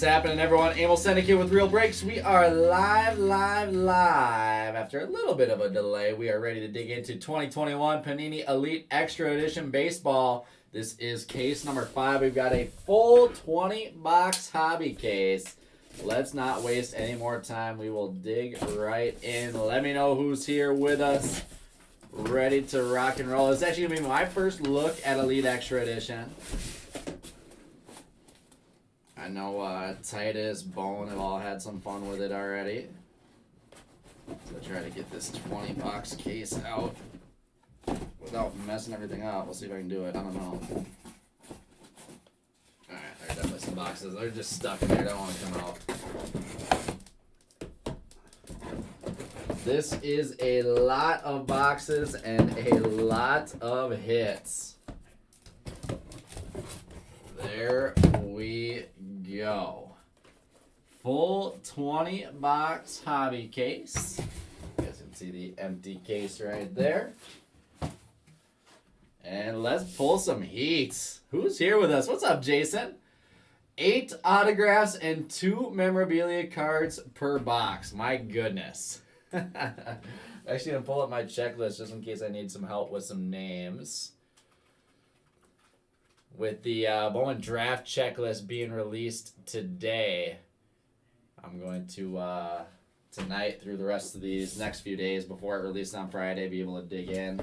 What's happening, everyone? Emil Senek here with Real Breaks. We are live. After a little bit of a delay, we are ready to dig into 2021 Panini Elite Extra Edition Baseball. This is case number 5. We've got a full 20-box hobby case. Let's not waste any more time. We will dig right in. Let me know who's here with us, ready to rock and roll. It's actually going to be my first look at Elite Extra Edition. I know Titus, Bone have all had some fun with it already. So try to get this 20-box case out without messing everything up. We'll see if I can do it. I don't know. Alright, there are definitely some boxes. They're just stuck in there. They don't want to come out. This is a lot of boxes and a lot of hits. There we go. Full 20-box hobby case. You guys can see the empty case right there. And let's pull some heat. Who's here with us? What's up, Jason? 8 autographs and 2 memorabilia cards per box. My goodness. I'm actually going to pull up my checklist just in case I need some help with some names. With the Bowman draft checklist being released today, I'm going to, tonight through the rest of these next few days before it releases on Friday, be able to dig in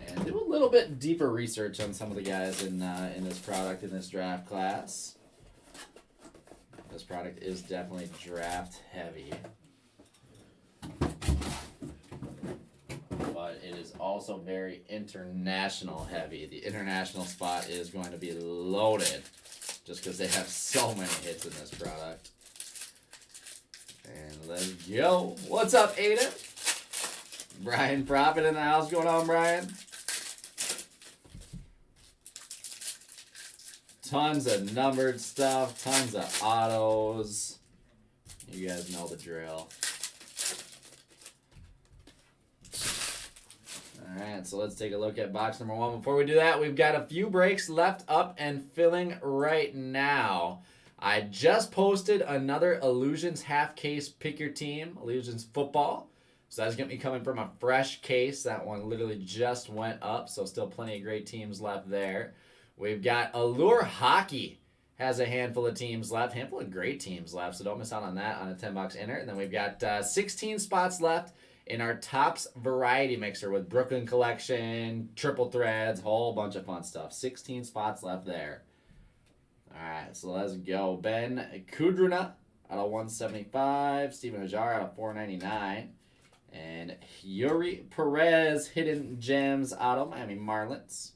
and do a little bit deeper research on some of the guys in this product, in this draft class. This product is definitely draft heavy. But it is also very international heavy. The international spot is going to be loaded just because they have so many hits in this product. And let's go. What's up, Aiden? Brian Prophet in the house. What's going on, Brian? Tons of numbered stuff. Tons of autos. You guys know the drill. Alright, so let's take a look at box number 1. Before we do that, we've got a few breaks left up and filling right now. I just posted another Illusions half case, pick your team, Illusions football. So that's going to be coming from a fresh case. That one literally just went up, so still plenty of great teams left there. We've got Allure Hockey has a handful of teams left, handful of great teams left, so don't miss out on that on a 10-box inner. And then we've got 16 spots left in our Topps Variety Mixer with Brooklyn Collection, Triple Threads, whole bunch of fun stuff. 16 spots left there. All right, so let's go. Ben Kudruna out of 175. Steven Hajar out of 499. And Yuri Perez, Hidden Gems out of Miami Marlins.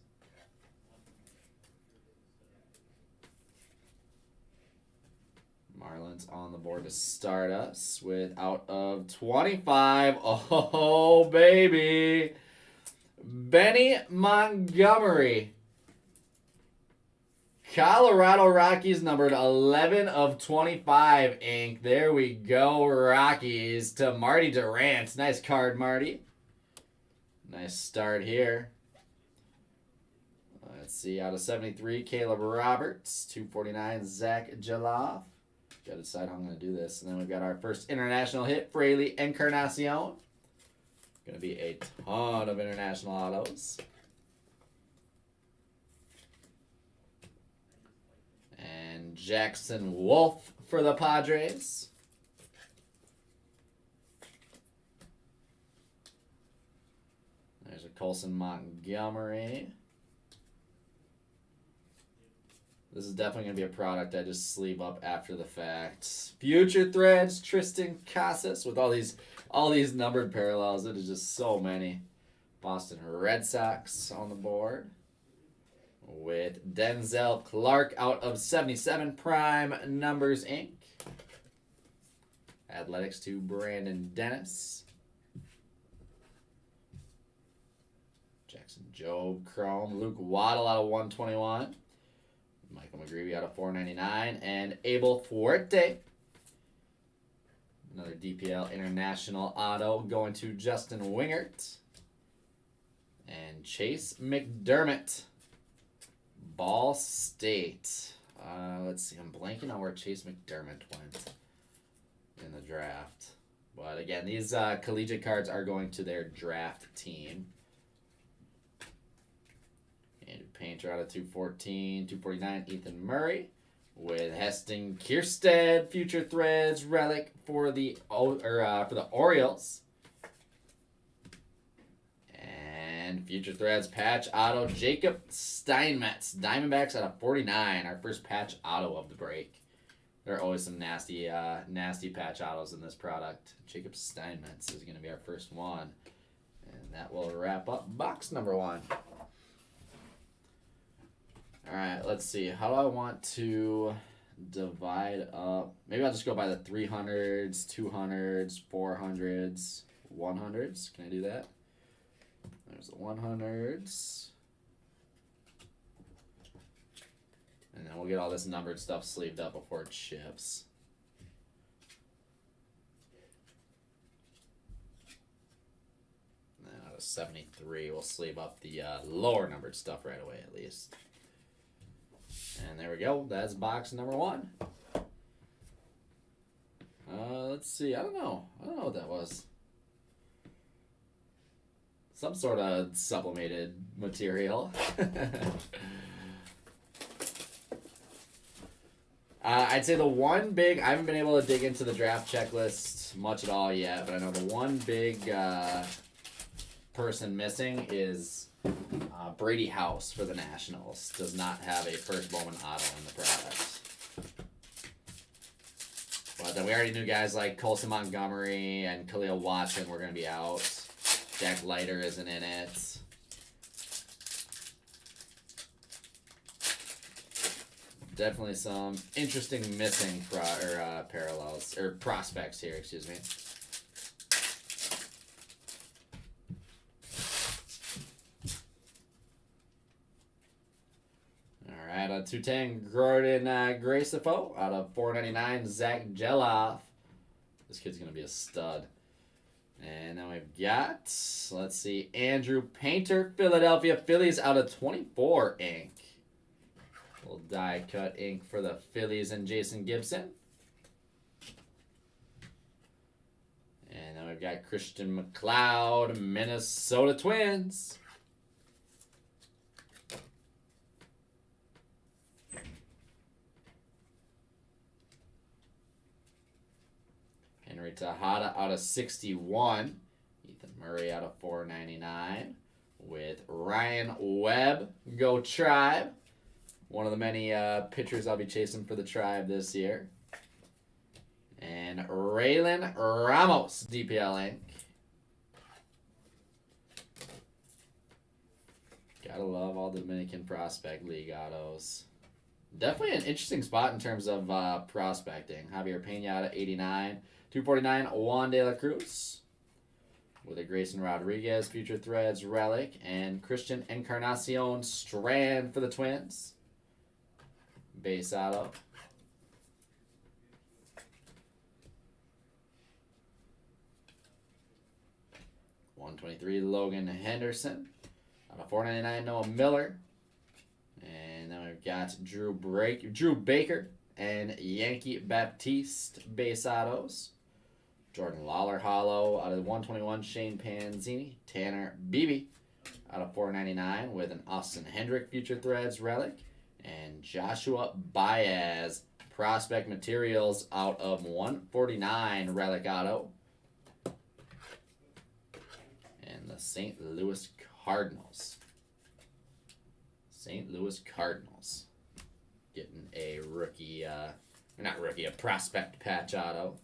Marlins on the board to start us with out of 25. Oh, baby. Benny Montgomery. Colorado Rockies numbered 11 of 25 ink. There we go, Rockies to Marty Durant. Nice card, Marty. Nice start here. Let's see, out of 73, Caleb Roberts. 249, Zach Jaloff. Got to decide how I'm going to do this. And then we've got our first international hit, Fraley Encarnacion. Going to be a ton of international autos. And Jackson Wolf for the Padres. There's a Colson Montgomery. This is definitely going to be a product I just sleeve up after the fact. Future Threads, Tristan Casas with all these numbered parallels. It is just so many. Boston Red Sox on the board. With Denzel Clark out of 77 Prime Numbers Inc. Athletics to Brandon Dennis. Jackson Jobe Chrome. Luke Waddle out of 121. Michael McGreevy out of 499. And Abel Fuerte. Another DPL International auto going to Justin Wingert. And Chase McDermott. Ball State. Let's see. I'm blanking on where Chase McDermott went in the draft. But again, these collegiate cards are going to their draft team. Andrew Painter out of 214, 249, Ethan Murray. With Heston Kierstead, Future Threads, Relic for the Orioles. And Future Threads patch auto, Jacob Steinmetz. Diamondbacks out of 49, our first patch auto of the break. There are always some nasty patch autos in this product. Jacob Steinmetz is going to be our first one. And that will wrap up box number 1. All right, let's see. How do I want to divide up? Maybe I'll just go by the 300s, 200s, 400s, 100s. Can I do that? There's the 100s. And then we'll get all this numbered stuff sleeved up before it ships. And then out of 73, we'll sleeve up the lower numbered stuff right away at least. And there we go. That's box number 1. Let's see. I don't know what that was. Some sort of sublimated material. I'd say the one big... I haven't been able to dig into the draft checklist much at all yet, but I know the one big person missing is... Brady House for the Nationals does not have a first Bowman auto in the product. But then we already knew guys like Colson Montgomery and Khalil Watson were going to be out. Jack Leiter isn't in it. Definitely some interesting missing parallels or prospects here, excuse me. Out of 210, Gordon Gracefo. Out of 499, Zach Geloff. This kid's going to be a stud. And then we've got, let's see, Andrew Painter, Philadelphia Phillies out of 24 ink. Little die cut ink for the Phillies and Jason Gibson. And then we've got Christian McLeod, Minnesota Twins. Henry Tejada out of 61. Ethan Murray out of 499. With Ryan Webb, go Tribe. One of the many pitchers I'll be chasing for the Tribe this year. And Raylan Ramos, DPL ink. Gotta love all the Dominican Prospect League autos. Definitely an interesting spot in terms of prospecting. Javier Pena out of 89. 249, Juan de la Cruz. With a Grayson Rodriguez, Future Threads, Relic. And Christian Encarnacion Strand for the Twins. Base auto. $123, Logan Henderson. Out of 499, Noah Miller. And then we've got Drew Baker and Yankee Baptiste base autos. Jordan Lawler hollow out of 121, Shane Panzini. Tanner Beebe out of 499 with an Austin Hendrick Future Threads Relic. And Joshua Baez prospect materials out of 149 Relic auto. And the St. Louis Cardinals. St. Louis Cardinals. Getting a rookie, a prospect patch auto.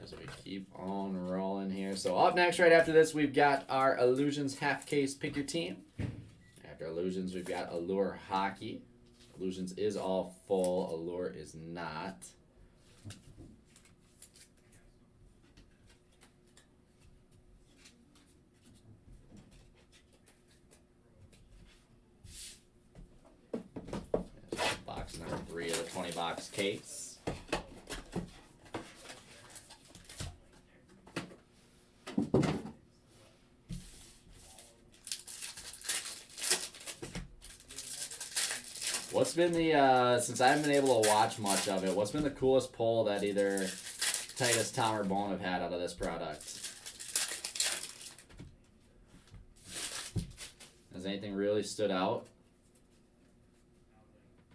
As we keep on rolling here. So up next, right after this, we've got our Illusions half case pick your team. After Illusions, we've got Allure Hockey. Illusions is all full. Allure is not. Box number 3 of the 20-box case. What's been the, since I haven't been able to watch much of it, what's been the coolest pull that either Titus, Tom, or Bone have had out of this product? Has anything really stood out?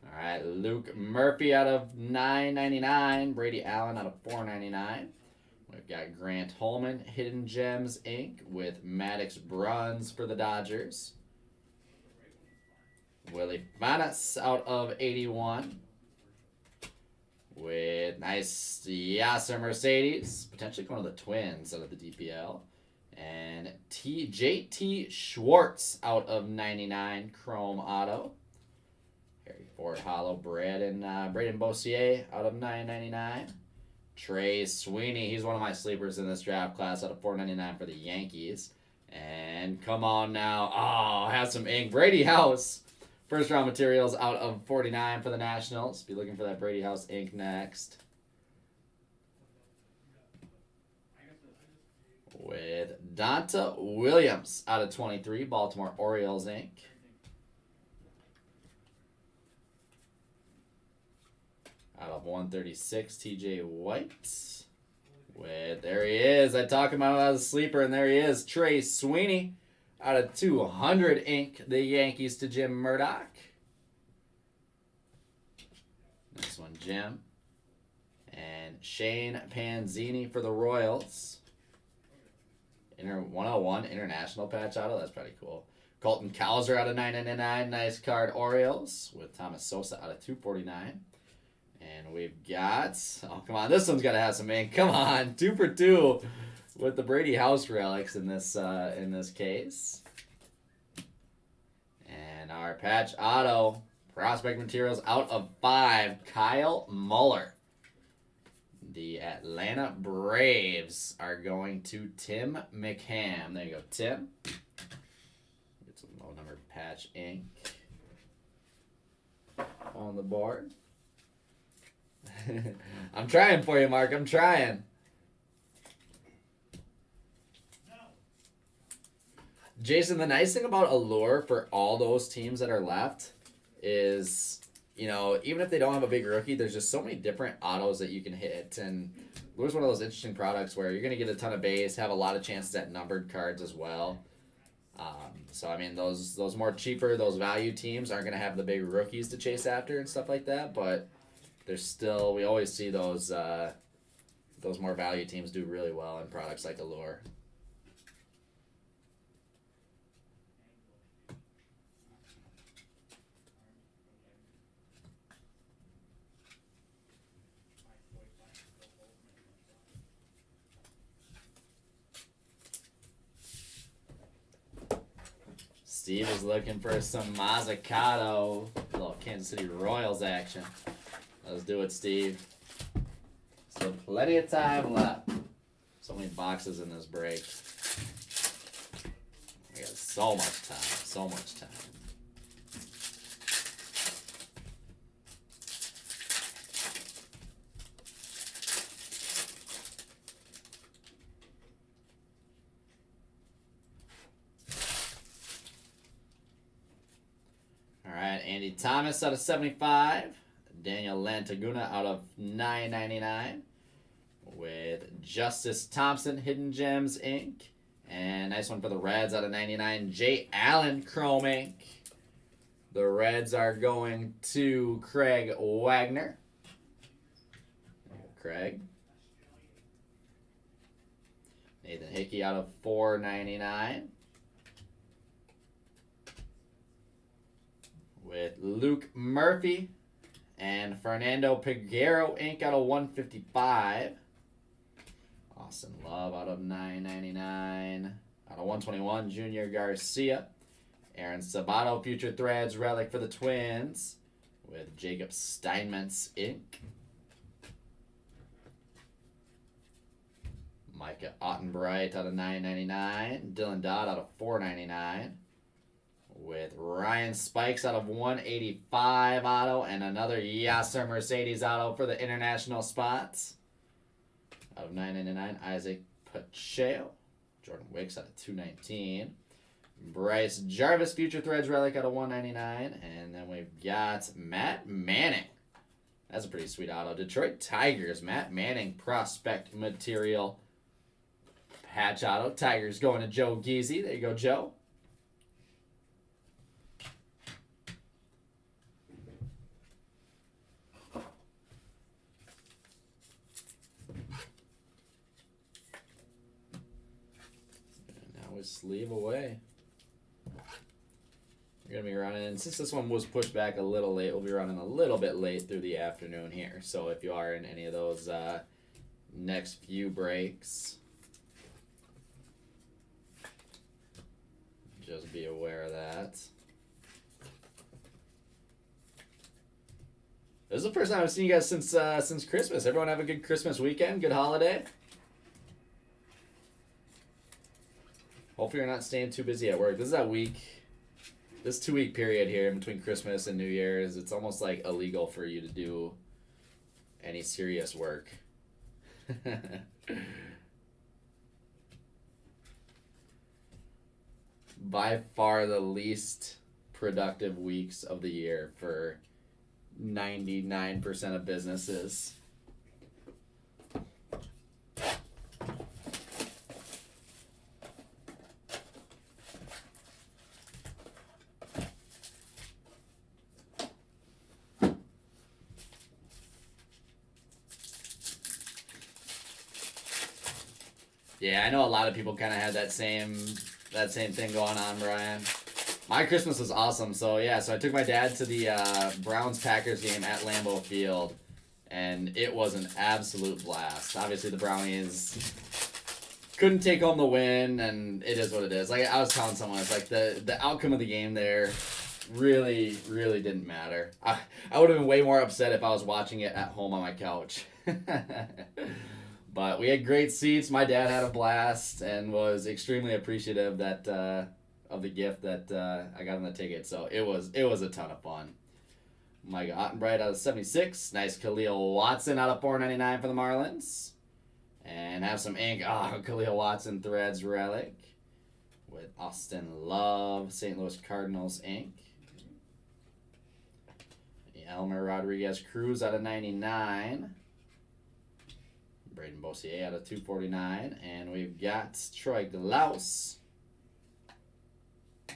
All right, Luke Murphy out of $9.99. Brady Allen out of $4.99. We've got Grant Holman, Hidden Gems Inc. with Maddox Bruns for the Dodgers. Willie Fanas out of 81. With nice Yasser Mercedes. Potentially going to the Twins out of the DPL. And JT Schwartz out of 99. Chrome Auto. Harry Ford Hollow Braden Bossier out of $9.99. Trey Sweeney, he's one of my sleepers in this draft class out of $4.99 for the Yankees. And come on now. Oh, has some ink. Brady House. First round materials out of 49 for the Nationals. Be looking for that Brady House ink next. With Donta Williams out of 23. Baltimore Orioles ink. Out of 136, TJ White. There he is. I talked him out as a sleeper, and there he is. Trey Sweeney. Out of 200 ink, the Yankees to Jim Murdoch. Next one, Jim. And Shane Panzini for the Royals. 101 International patch auto. That's pretty cool. Colton Cowser out of 999. Nice card, Orioles. With Thomas Sosa out of 249. And we've got, oh, come on, this one's got to have some ink. Come on, 2 for 2 with the Brady House relics in this case. And our patch auto, prospect materials out of 5, Kyle Muller. The Atlanta Braves are going to Tim McHam. There you go, Tim. Get some low number patch ink on the board. I'm trying for you, Mark. I'm trying. Jason, the nice thing about Allure for all those teams that are left is, you know, even if they don't have a big rookie, there's just so many different autos that you can hit. And Allure's one of those interesting products where you're going to get a ton of base, have a lot of chances at numbered cards as well. So, I mean, those more cheaper, those value teams aren't going to have the big rookies to chase after and stuff like that, but there's still, we always see those more value teams do really well in products like Allure. Steve is looking for some Mazzucato, a little Kansas City Royals action. Let's do it, Steve. Still plenty of time left. So many boxes in this break. We got so much time. So much time. All right, Andy Thomas out of 75. Daniel Lantaguna out of $9.99 with Justice Thompson, Hidden Gems Inc. And nice one for the Reds out of 99. Jay Allen, Chrome Inc. The Reds are going to Craig Wagner. Craig. Nathan Hickey out of $4.99. With Luke Murphy. And Fernando Peguero Inc. out of 155. Austin Love out of $9.99. Out of 121, Junior Garcia. Aaron Sabato, Future Threads relic for the Twins. With Jacob Steinmetz Inc. Micah Ottenbright out of $9.99. Dylan Dodd out of $4.99. With Ryan Spikes out of 185 auto and another Yasser Mercedes auto for the international spots. Out of $9.99, Isaac Pacheco. Jordan Wicks out of $2.19. Bryce Jarvis Future Threads relic out of $1.99. And then we we've got Matt Manning. That's a pretty sweet auto. Detroit Tigers, Matt Manning prospect material. Patch auto. Tigers going to Joe Geezy. There you go, Joe. And now we sleeve away. We're going to be running, since this one was pushed back a little late, we'll be running a little bit late through the afternoon here. So if you are in any of those next few breaks, just be aware of that. This is the first time I've seen you guys since Christmas. Everyone have a good Christmas weekend, good holiday. Hopefully you're not staying too busy at work. This is that week. This 2-week period here in between Christmas and New Year's, it's almost like illegal for you to do any serious work. By far the least productive weeks of the year for 99% of businesses. Yeah, I know a lot of people kind of had that same thing going on, Brian. My Christmas was awesome. So yeah, so I took my dad to the Browns-Packers game at Lambeau Field, and it was an absolute blast. Obviously, the Brownies couldn't take home the win, and it is what it is. Like I was telling someone, it's like the outcome of the game there really didn't matter. I would have been way more upset if I was watching it at home on my couch. But we had great seats. My dad had a blast and was extremely appreciative that of the gift that I got him the ticket. So it was a ton of fun. Mike Ottenbright out of 76. Nice Khalil Watson out of 499 for the Marlins. And have some ink. Khalil Watson Threads relic with Austin Love, St. Louis Cardinals ink. Elmer Rodriguez Cruz out of 99. Braden Bossier out of 249. And we've got Troy Glaus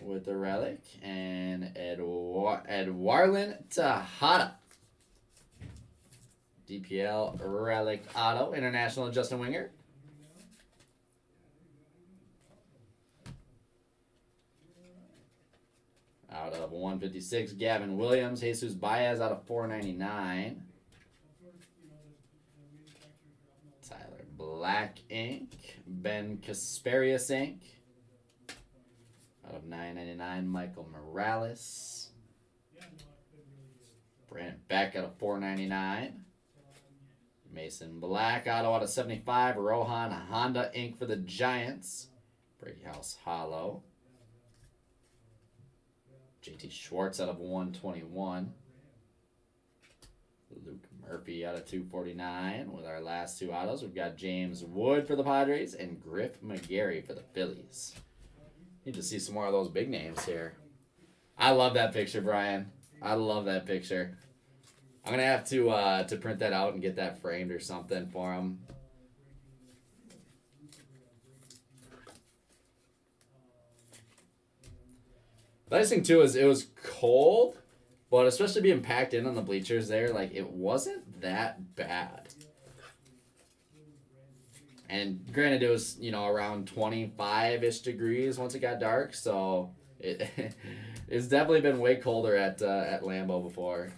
with the relic. And Edwarlin Tejada. DPL relic auto. International Justin Winger. Out of 156, Gavin Williams. Jesus Baez out of 499. Tyler Black ink. Ben Kasparius ink. Out of 999, Michael Morales. Brandon Beck out of 499. Mason Black auto out of 75. Rohan Honda ink for the Giants. Brady House Hollow. JT Schwartz out of 121. Luke Murphy out of 249. With our last two autos, we've got James Wood for the Padres and Griff McGarry for the Phillies. Need to see some more of those big names here. I love that picture, Brian. I love that picture. I'm going to have to print that out and get that framed or something for him. The nice thing, too, is it was cold, but especially being packed in on the bleachers there, like, it wasn't that bad. And granted, it was, around 25-ish degrees once it got dark, so it's definitely been way colder at Lambeau before.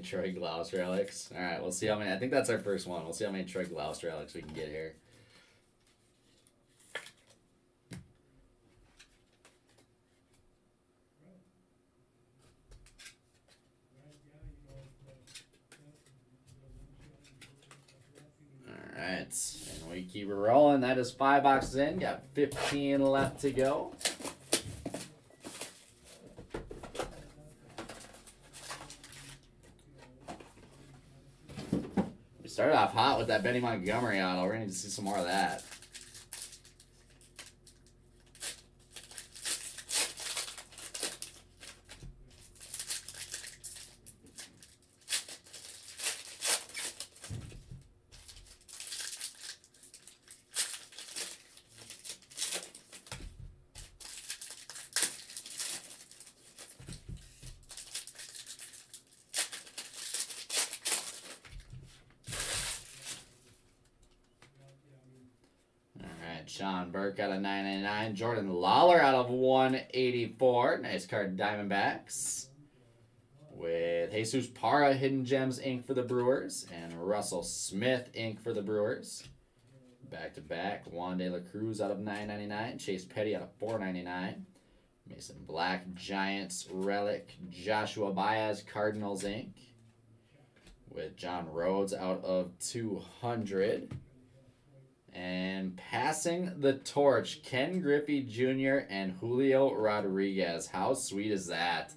Troy Glaus relics. All right, we'll see how many. I think that's our first one. We'll see how many Troy Glaus relics we can get here. All right, and we keep rolling. That is 5 boxes in. Got 15 left to go. We started off hot with that Benny Montgomery auto. We're going to need to see some more of that. Sean Burke out of 999. Jordan Lawler out of 184. Nice card, Diamondbacks. With Jesus Parra, Hidden Gems ink for the Brewers. And Russell Smith ink for the Brewers. Back-to-back. Juan De La Cruz out of 999. Chase Petty out of 499. Mason Black, Giants relic. Joshua Baez, Cardinals ink. With John Rhodes out of 200. And passing the torch, Ken Griffey Jr. and Julio Rodriguez. How sweet is that?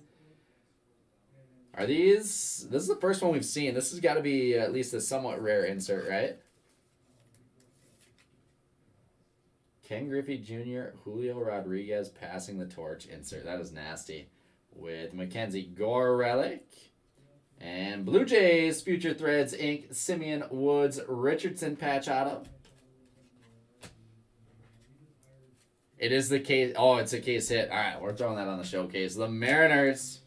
Are these... This is the first one we've seen. This has got to be at least a somewhat rare insert, right? Ken Griffey Jr., Julio Rodriguez passing the torch insert. That is nasty. With Mackenzie Gore relic. And Blue Jays Future Threads Inc. Simeon Woods Richardson patch auto. It is the case. Oh, it's a case hit. All right, we're throwing that on the showcase. The Mariners.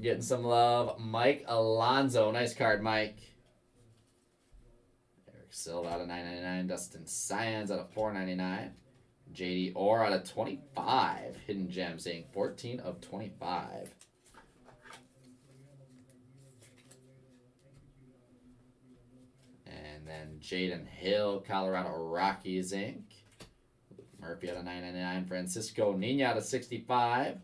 Getting some love. Mike Alonso. Nice card, Mike. Eric Silva out of 999. Dustin Science out of 499. JD Orr out of 25. Hidden Gems Inc. 14 of 25. And then Jaden Hill, Colorado Rockies Inc. Murphy out of 999. Francisco Nina out of 65.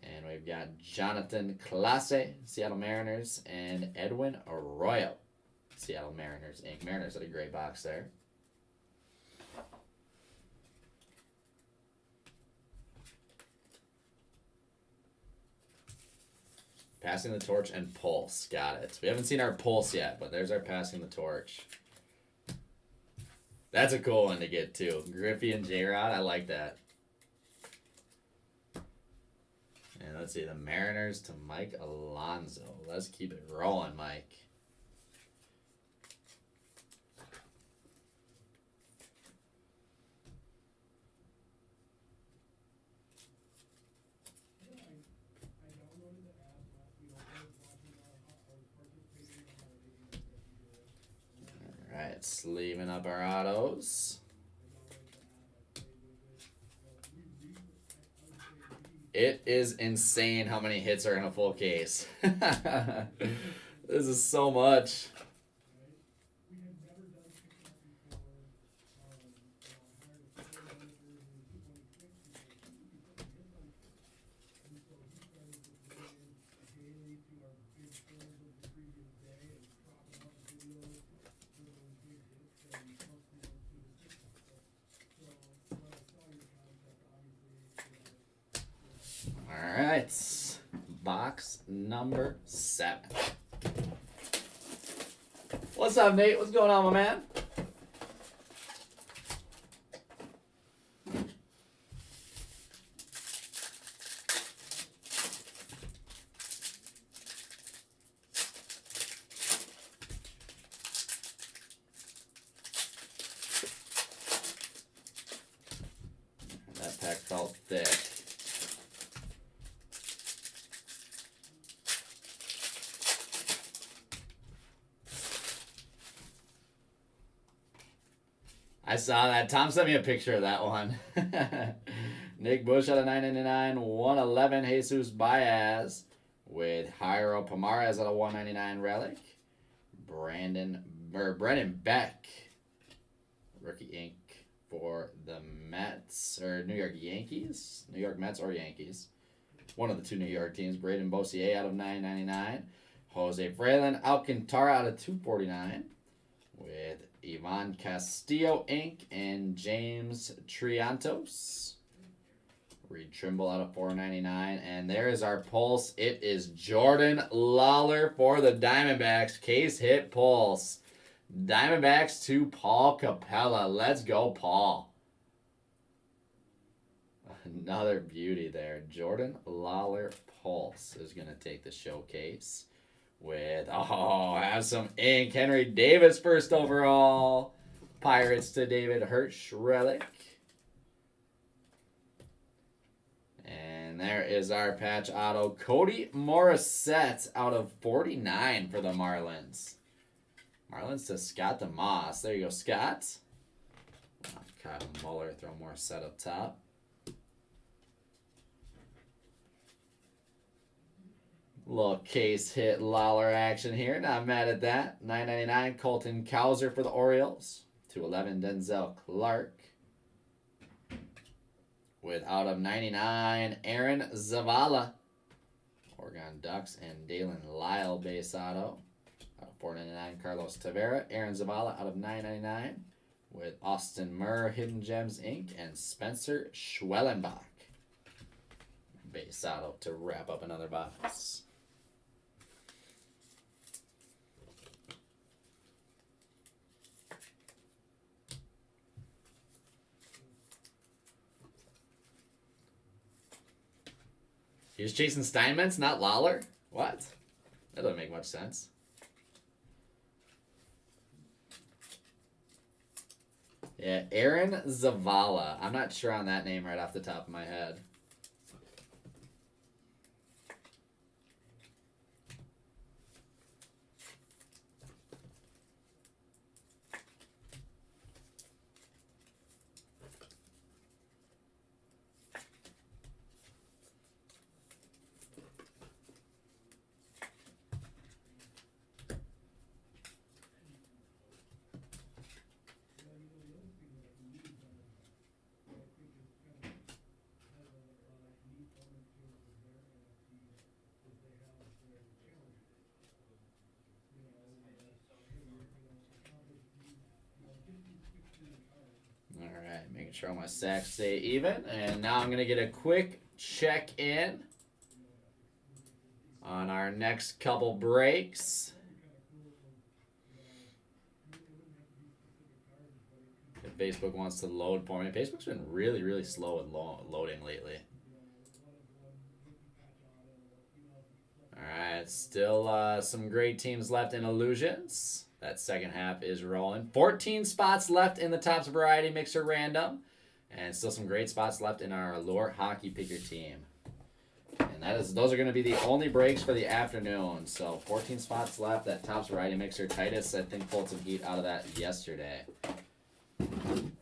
And we've got Jonathan Clase, Seattle Mariners. And Edwin Arroyo, Seattle Mariners Inc. Mariners had a great box there. Passing the torch and pulse. Got it. We haven't seen our pulse yet, but there's our passing the torch. That's a cool one to get, too. Griffey and J-Rod, I like that. And let's see, the Mariners to Mike Alonso. Let's keep it rolling, Mike. Alright, sleeving up our autos. It is insane how many hits are in a full case. This is so much. All right, box number 7. What's up, Nate? What's going on, my man? That pack felt thick. I saw that. Tom sent me a picture of that one. Nick Bush out of 999. 111 Jesus Baez with Jairo Pomares out of 199 relic. Brennan Beck, rookie ink for the Mets or New York Yankees. New York Mets or Yankees. One of the two New York teams. Braden Bossier out of 999. Jose Fralin Alcantara out of 249 with Ivan Castillo ink and James Triantos. Reed Trimble out of 499. And there is our pulse. It is Jordan Lawler for the Diamondbacks. Case hit pulse. Diamondbacks to Paul Capella. Let's go, Paul. Another beauty there. Jordan Lawler pulse is going to take the showcase with, have some ink. Henry Davis first overall. Pirates to David Hirsch relic. And there is our patch auto. Cody Morissette out of 49 for the Marlins. Marlins to Scott DeMoss. There you go, Scott. Kyle Muller, throw Morissette up top. Little case hit Lawler action here. Not mad at that. $9.99 Colton Cowser for the Orioles. $2.11 Denzel Clark. With out of 99, Aaron Zavala. Oregon Ducks and Dalen Lyle base auto. Out of 4.99, Carlos Tavera. Aaron Zavala out of 9.99. With Austin Murr, Hidden Gems Inc. and Spencer Schwellenbach. Base auto to wrap up another box. He was chasing Steinmetz, not Lawler? What? That doesn't make much sense. Yeah, Aaron Zavala. I'm not sure on that name right off the top of my head. Alright, making sure all my sacks stay even. And now I'm going to get a quick check-in on our next couple breaks. If Facebook wants to load for me. Facebook's been really, really slow at loading lately. Alright, still some great teams left in Illusions. That second half is rolling. 14 spots left in the Topps Variety Mixer Random. And still some great spots left in our Allure Hockey Picker team. And those are going to be the only breaks for the afternoon. So 14 spots left. That Topps Variety Mixer. Titus, I think, pulled some heat out of that yesterday.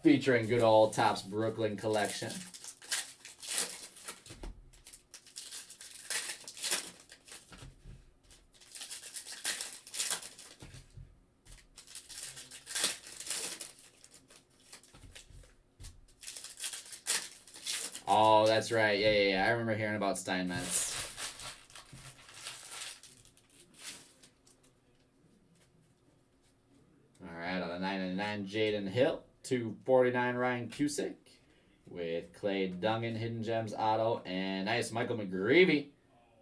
Featuring good old Topps Brooklyn collection. Oh, that's right. Yeah. I remember hearing about Steinmetz. All right, on the 999, Jaden Hill. 249, Ryan Cusick. With Clay Dungan, Hidden Gems Auto. And nice Michael McGreevy.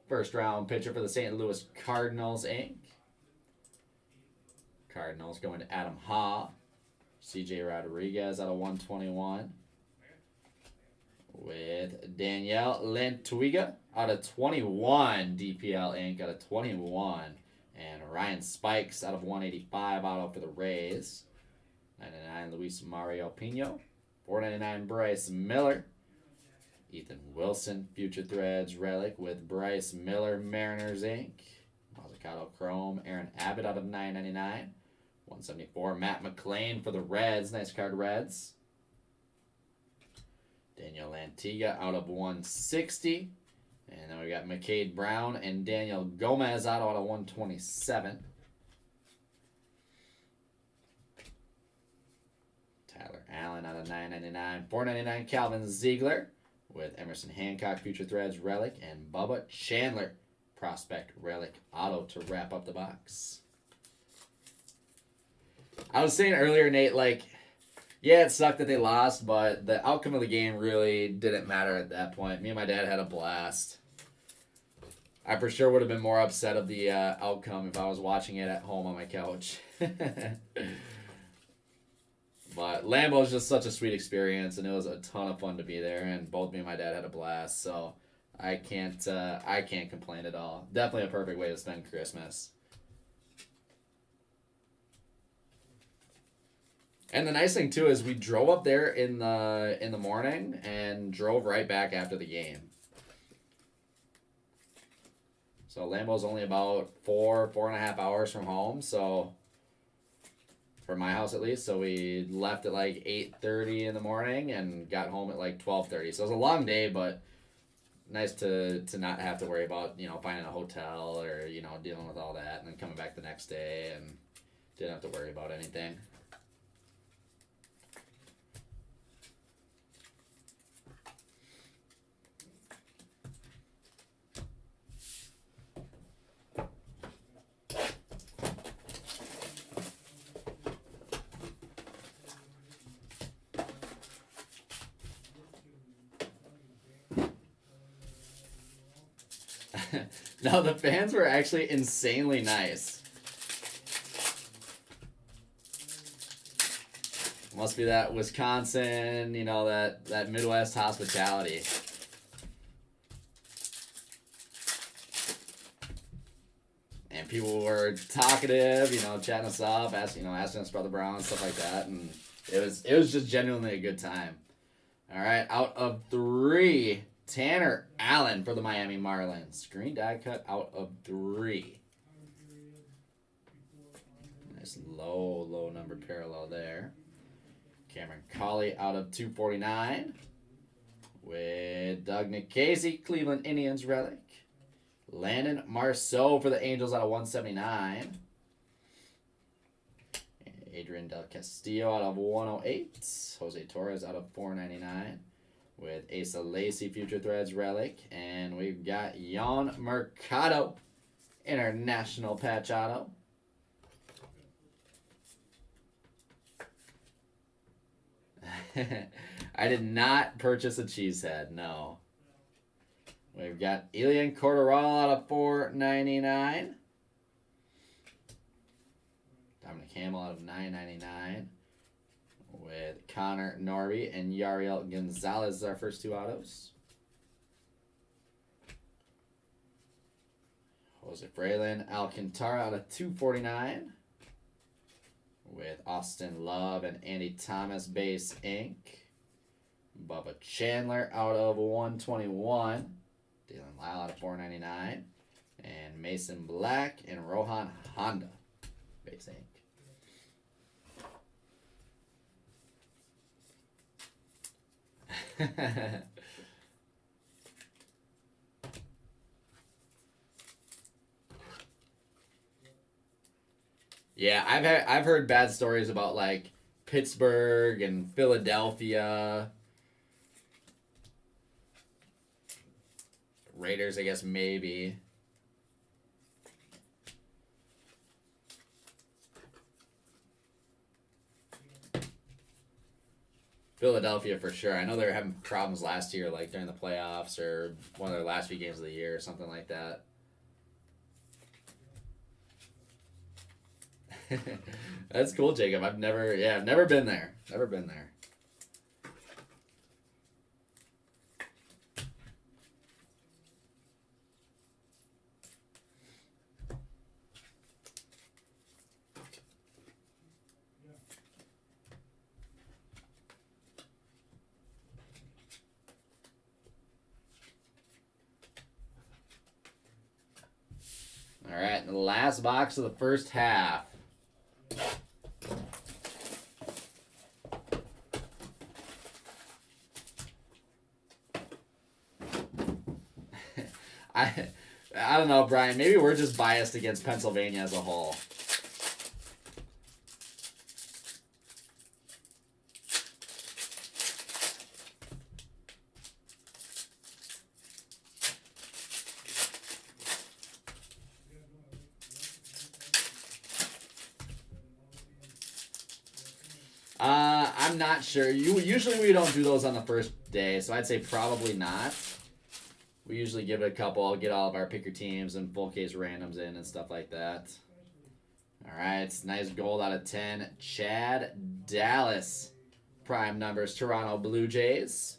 First round pitcher for the St. Louis Cardinals, Inc. Cardinals going to Adam Ha. CJ Rodriguez out of 121. With Danielle Lantuiga out of 21. DPL Inc. out of 21. And Ryan Spikes out of 185 auto for the Rays. 99 Luis Mario Pino. 499 Bryce Miller. Ethan Wilson, Future Threads Relic with Bryce Miller, Mariners Inc. Mazzucato Chrome. Aaron Abbott out of 999. 174 Matt McClain for the Reds. Nice card, Reds. Daniel Lantiga out of 160. And then we got McCade Brown and Daniel Gomez out of 127. Tyler Allen out of 999. 499 Calvin Ziegler with Emerson Hancock, Future Threads Relic, and Bubba Chandler, Prospect Relic Auto to wrap up the box. I was saying earlier, Nate, like, yeah, it sucked that they lost, but the outcome of the game really didn't matter at that point. Me and my dad had a blast. I for sure would have been more upset of the outcome if I was watching it at home on my couch. But Lambeau was just such a sweet experience, and it was a ton of fun to be there. And both me and my dad had a blast, so I can't complain at all. Definitely a perfect way to spend Christmas. And the nice thing too is we drove up there in the morning and drove right back after the game. So Lambeau's only about 4.5 hours from home, so from my house at least. So we left at like 8:30 in the morning and got home at like 12:30. So it was a long day, but nice to not have to worry about, finding a hotel or, dealing with all that and then coming back the next day and didn't have to worry about anything. No, the fans were actually insanely nice. Must be that Wisconsin, that Midwest hospitality. And people were talkative, chatting us up, asking us about the Browns, stuff like that, and it was just genuinely a good time. All right, out of 3. Tanner Allen for the Miami Marlins. Green die cut out of 3. Nice low number parallel there. Cameron Colley out of 249. With Doug Nikhazy, Cleveland Indians relic. Landon Marceau for the Angels out of 179. Adrian Del Castillo out of 108. Jose Torres out of 499. With Asa Lacy Future Threads relic. And we've got Yon Mercado International patch auto. I did not purchase a cheesehead, no. We've got Elian Corderal out of 499. Dominic Hamill out of 999. With Connor Norby and Yariel Gonzalez, our first 2 autos. Jose Fralin Alcantara out of 249. With Austin Love and Andy Thomas base ink. Bubba Chandler out of 121. Dylan Lyle out of 499. And Mason Black and Rohan Honda base ink. Yeah, I've heard bad stories about like Pittsburgh and Philadelphia. Raiders, I guess maybe. Philadelphia for sure. I know they were having problems last year, like during the playoffs or one of their last few games of the year or something like that. That's cool, Jacob. I've never been there. Never been there. All right, the last box of the first half. I don't know, Brian. Maybe we're just biased against Pennsylvania as a whole. not sure. Usually we don't do those on the first day, so I'd say probably not. We usually give it a couple, get all of our picker teams and full case randoms in and stuff like that. All right, nice gold out of 10. Chad Dallas. Prime numbers, Toronto Blue Jays.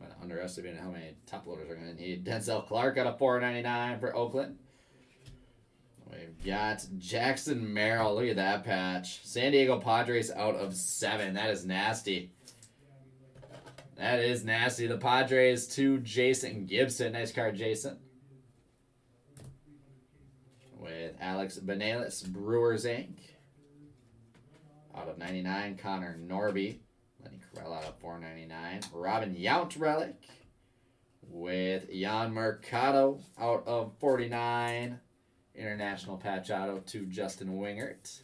I'm underestimating how many top loaders are going to need. Denzel Clark out of 499 for Oakland. We've got Jackson Merrill. Look at that patch. San Diego Padres out of 7. That is nasty. That is nasty. The Padres to Jason Gibson. Nice card, Jason. With Alex Benalis, Brewers Inc. Out of 99, Connor Norby. Lenny Corral out of 499. Robin Yount relic. With Jan Mercado out of 49. International patch auto to Justin Wingert.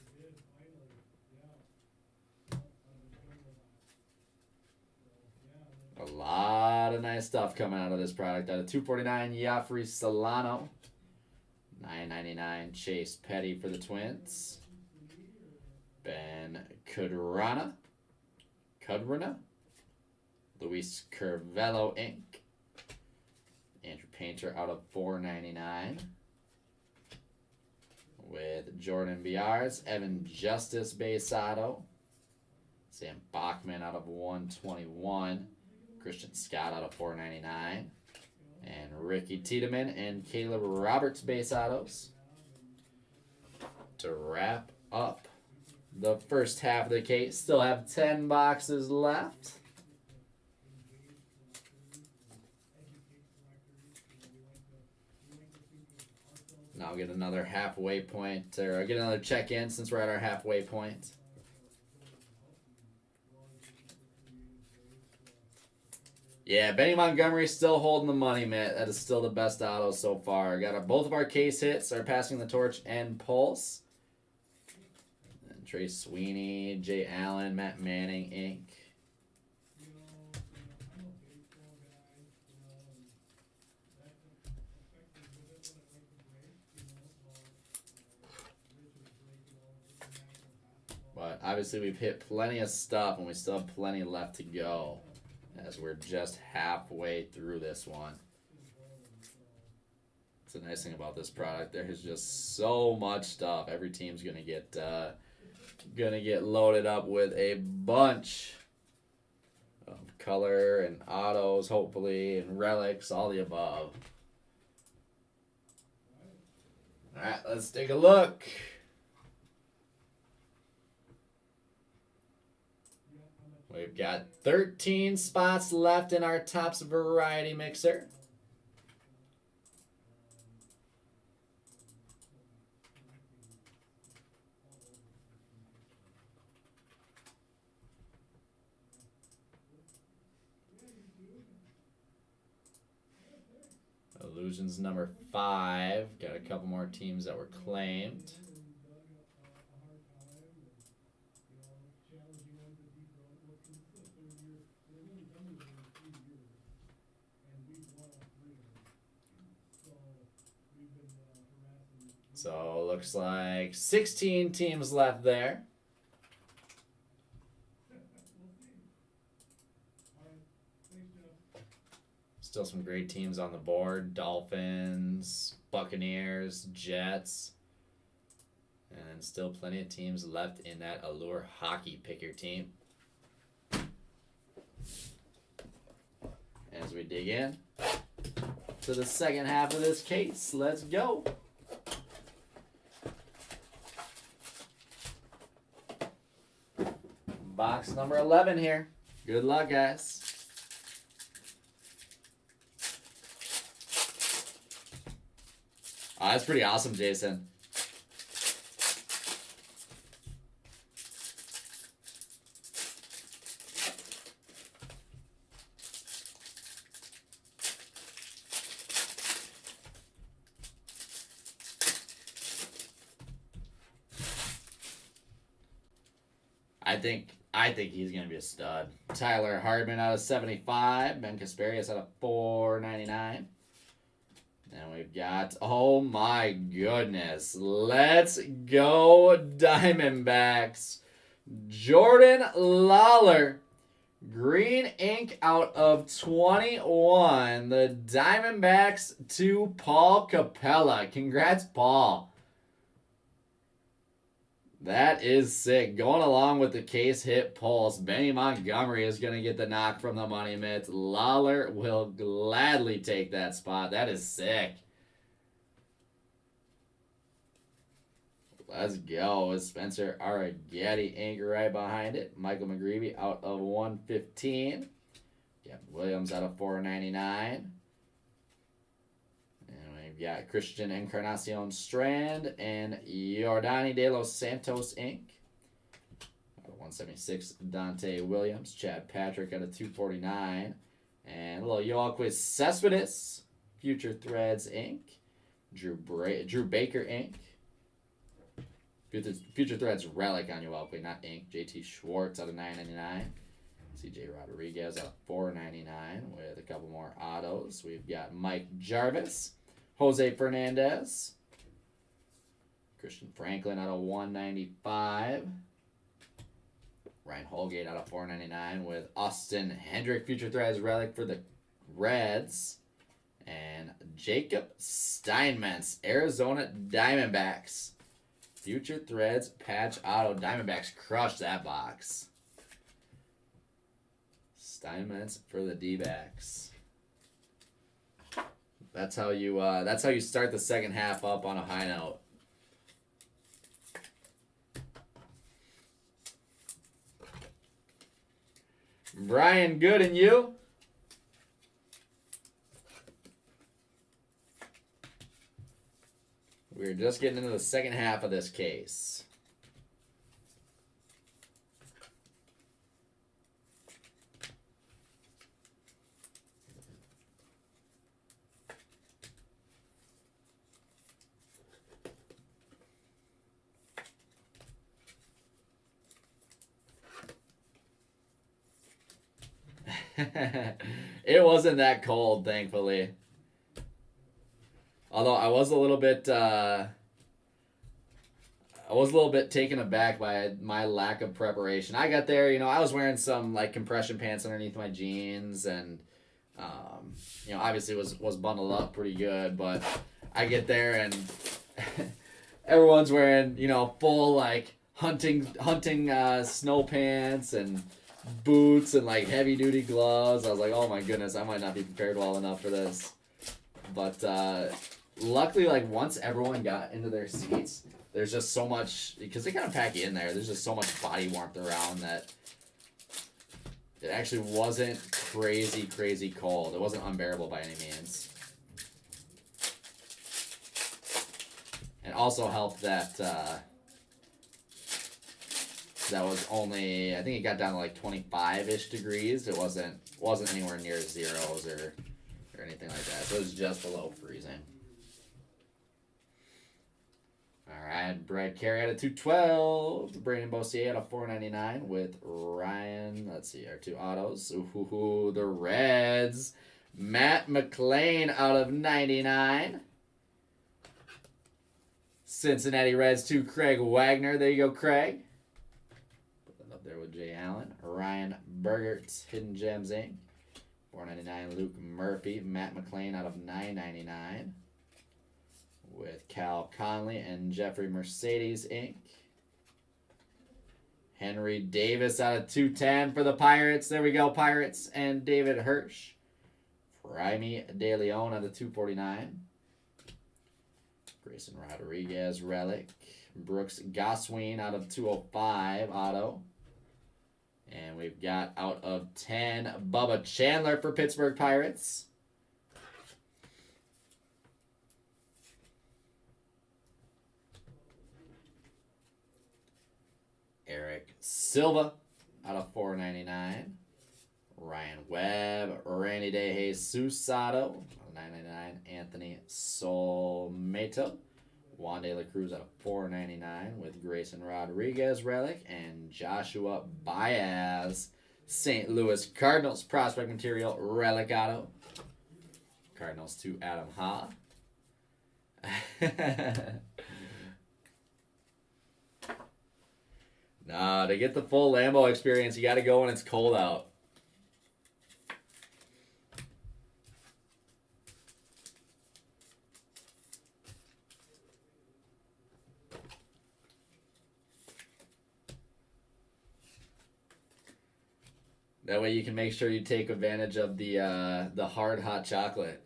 A lot of nice stuff coming out of this product. Out of 249, Yafri Solano. 999, Chase Petty for the Twins. Ben Cudrana. Luis Curvelo Inc. Andrew Painter out of 499. With Jordan Biars, Evan Justice base auto. Sam Bachman out of 121. Christian Scott out of 499. And Ricky Tiedemann and Caleb Roberts base autos. To wrap up the first half of the case. Still have 10 boxes left. Now I'll get another halfway point, or I'll get another check-in since we're at our halfway point. Yeah, Benny Montgomery's still holding the money, man. That is still the best auto so far. Got both of our case hits are passing the torch and Pulse. And Trey Sweeney, Jay Allen, Matt Manning, Inc. But obviously we've hit plenty of stuff and we still have plenty left to go, as we're just halfway through this one. It's a nice thing about this product. There's just so much stuff. Every team's gonna get loaded up with a bunch of color and autos, hopefully, and relics, all the above. All right, let's take a look. We've got 13 spots left in our Topps Variety Mixer. Illusions number 5. Got a couple more teams that were claimed. So looks like 16 teams left there. Still some great teams on the board. Dolphins, Buccaneers, Jets. And still plenty of teams left in that Allure Hockey Picker team. As we dig in to the second half of this case, let's go. Box number 11 here. Good luck, guys. Oh, that's pretty awesome, Jason. I think he's going to be a stud. Tyler Hardman out of 75. Ben Kasparius out of 499. we've got, oh my goodness. Let's go Diamondbacks. Jordan Lawler. Green ink out of 21. The Diamondbacks to Paul Capella. Congrats, Paul. That is sick. Going along with the case hit pulse, Benny Montgomery is going to get the knock from the money mitts. Lawler will gladly take that spot. That is sick. Let's go. Spencer Arrighetti ink right behind it. Michael McGreevy out of 115. Yeah, Williams out of 499. We've got Christian Encarnacion Strand and Yordani De Los Santos Inc. 176 Dante Williams, Chad Patrick out of 249, and a little Yoelquist Cespedes, Future Threads Inc. Drew Baker Inc. Future Threads Relic on Yoelquist, not Inc. JT Schwartz out of 999. CJ Rodriguez out of 499 with a couple more autos. We've got Mike Jarvis. Jose Fernandez. Christian Franklin out of 195. Ryan Holgate out of 499 with Austin Hendrick, Future Threads Relic for the Reds. And Jacob Steinmetz, Arizona Diamondbacks. Future Threads Patch Auto. Diamondbacks crushed that box. Steinmetz for the D-backs. That's how you start the second half up on a high note. Brian, good, and you? We're just getting into the second half of this case. It wasn't that cold, thankfully. Although I was a little bit taken aback by my lack of preparation. I got there, I was wearing some like compression pants underneath my jeans, and obviously was bundled up pretty good. But I get there and everyone's wearing full like hunting snow pants and boots and like heavy duty gloves. I was like, oh my goodness, I might not be prepared well enough for this. But luckily, like once everyone got into their seats, there's just so much, because they kind of pack you in there, there's just so much body warmth around that it actually wasn't crazy cold. It wasn't unbearable by any means. And also helped that that was only, I think it got down to like 25-ish degrees. It wasn't anywhere near zeros or anything like that. So it was just below freezing. All right, Brad Carey out of 212. Brandon Bossier out of 499 with Ryan. Let's see, our two autos. Ooh, the Reds. Matt McLean out of 99. Cincinnati Reds to Craig Wagner. There you go, Craig. Put that up there with Jay Allen. Ryan Bergert's Hidden Gems Inc. 499 Luke Murphy. Matt McLean out of 999. With Cal Conley and Jeffrey Mercedes Inc. Henry Davis out of 210 for the Pirates. There we go, Pirates. And David Hirsch. Raimi De Leon out of 249. Grayson Rodriguez Relic. Brooks Gosween out of 205 auto. And we've got out of 10 Bubba Chandler for Pittsburgh Pirates. Eric Silva out of 499. Ryan Webb, Randy De Jesus auto, 999. Anthony Solmeto. Juan De La Cruz out of 499 with Grayson Rodriguez relic and Joshua Baez. St. Louis Cardinals prospect material relic auto. Cardinals to Adam Ha. Nah, to get the full Lambo experience, you got to go when it's cold out. That way you can make sure you take advantage of the hard hot chocolate.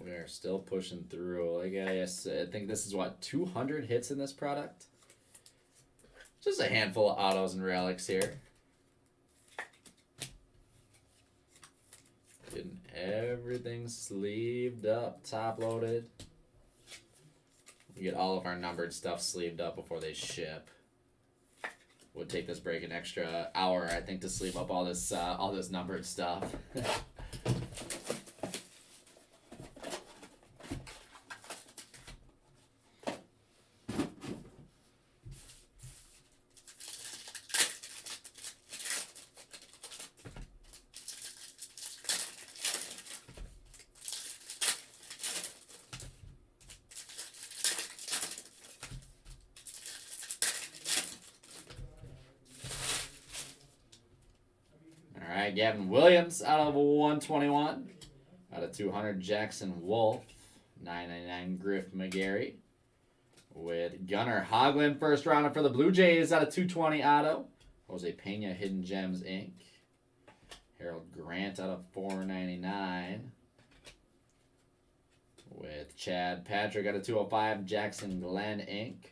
We're still pushing through. Like I think this is what, 200 hits in this product? Just a handful of autos and relics here. Getting everything sleeved up, top loaded. We get all of our numbered stuff sleeved up before they ship. Would take this break an extra hour, I think, to sleeve up all this numbered stuff. All right, Gavin Williams out of 121. Out of 200, Jackson Wolf. 999, Griff McGarry. With Gunnar Hoglund, first rounder for the Blue Jays out of 220 auto. Jose Pena, Hidden Gems Inc. Harold Grant out of 499. With Chad Patrick out of 205, Jackson Glenn Inc.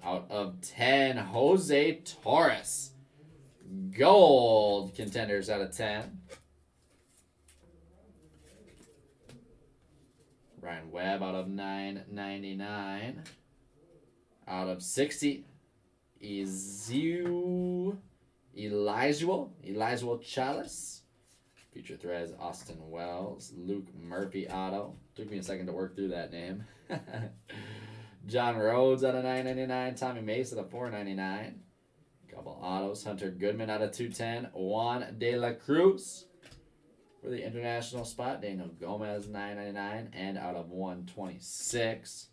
Out of 10, Jose Torres. Gold Contenders out of 10. Ryan Webb out of 999. Out of 60, Elijah Chalice. Future Threads, Austin Wells. Luke Murphy auto. Took me a second to work through that name. John Rhodes out of 999. Tommy Mace out of 499. Couple autos. Hunter Goodman out of 210. Juan De La Cruz for the international spot. Daniel Gomez 999 and out of 126.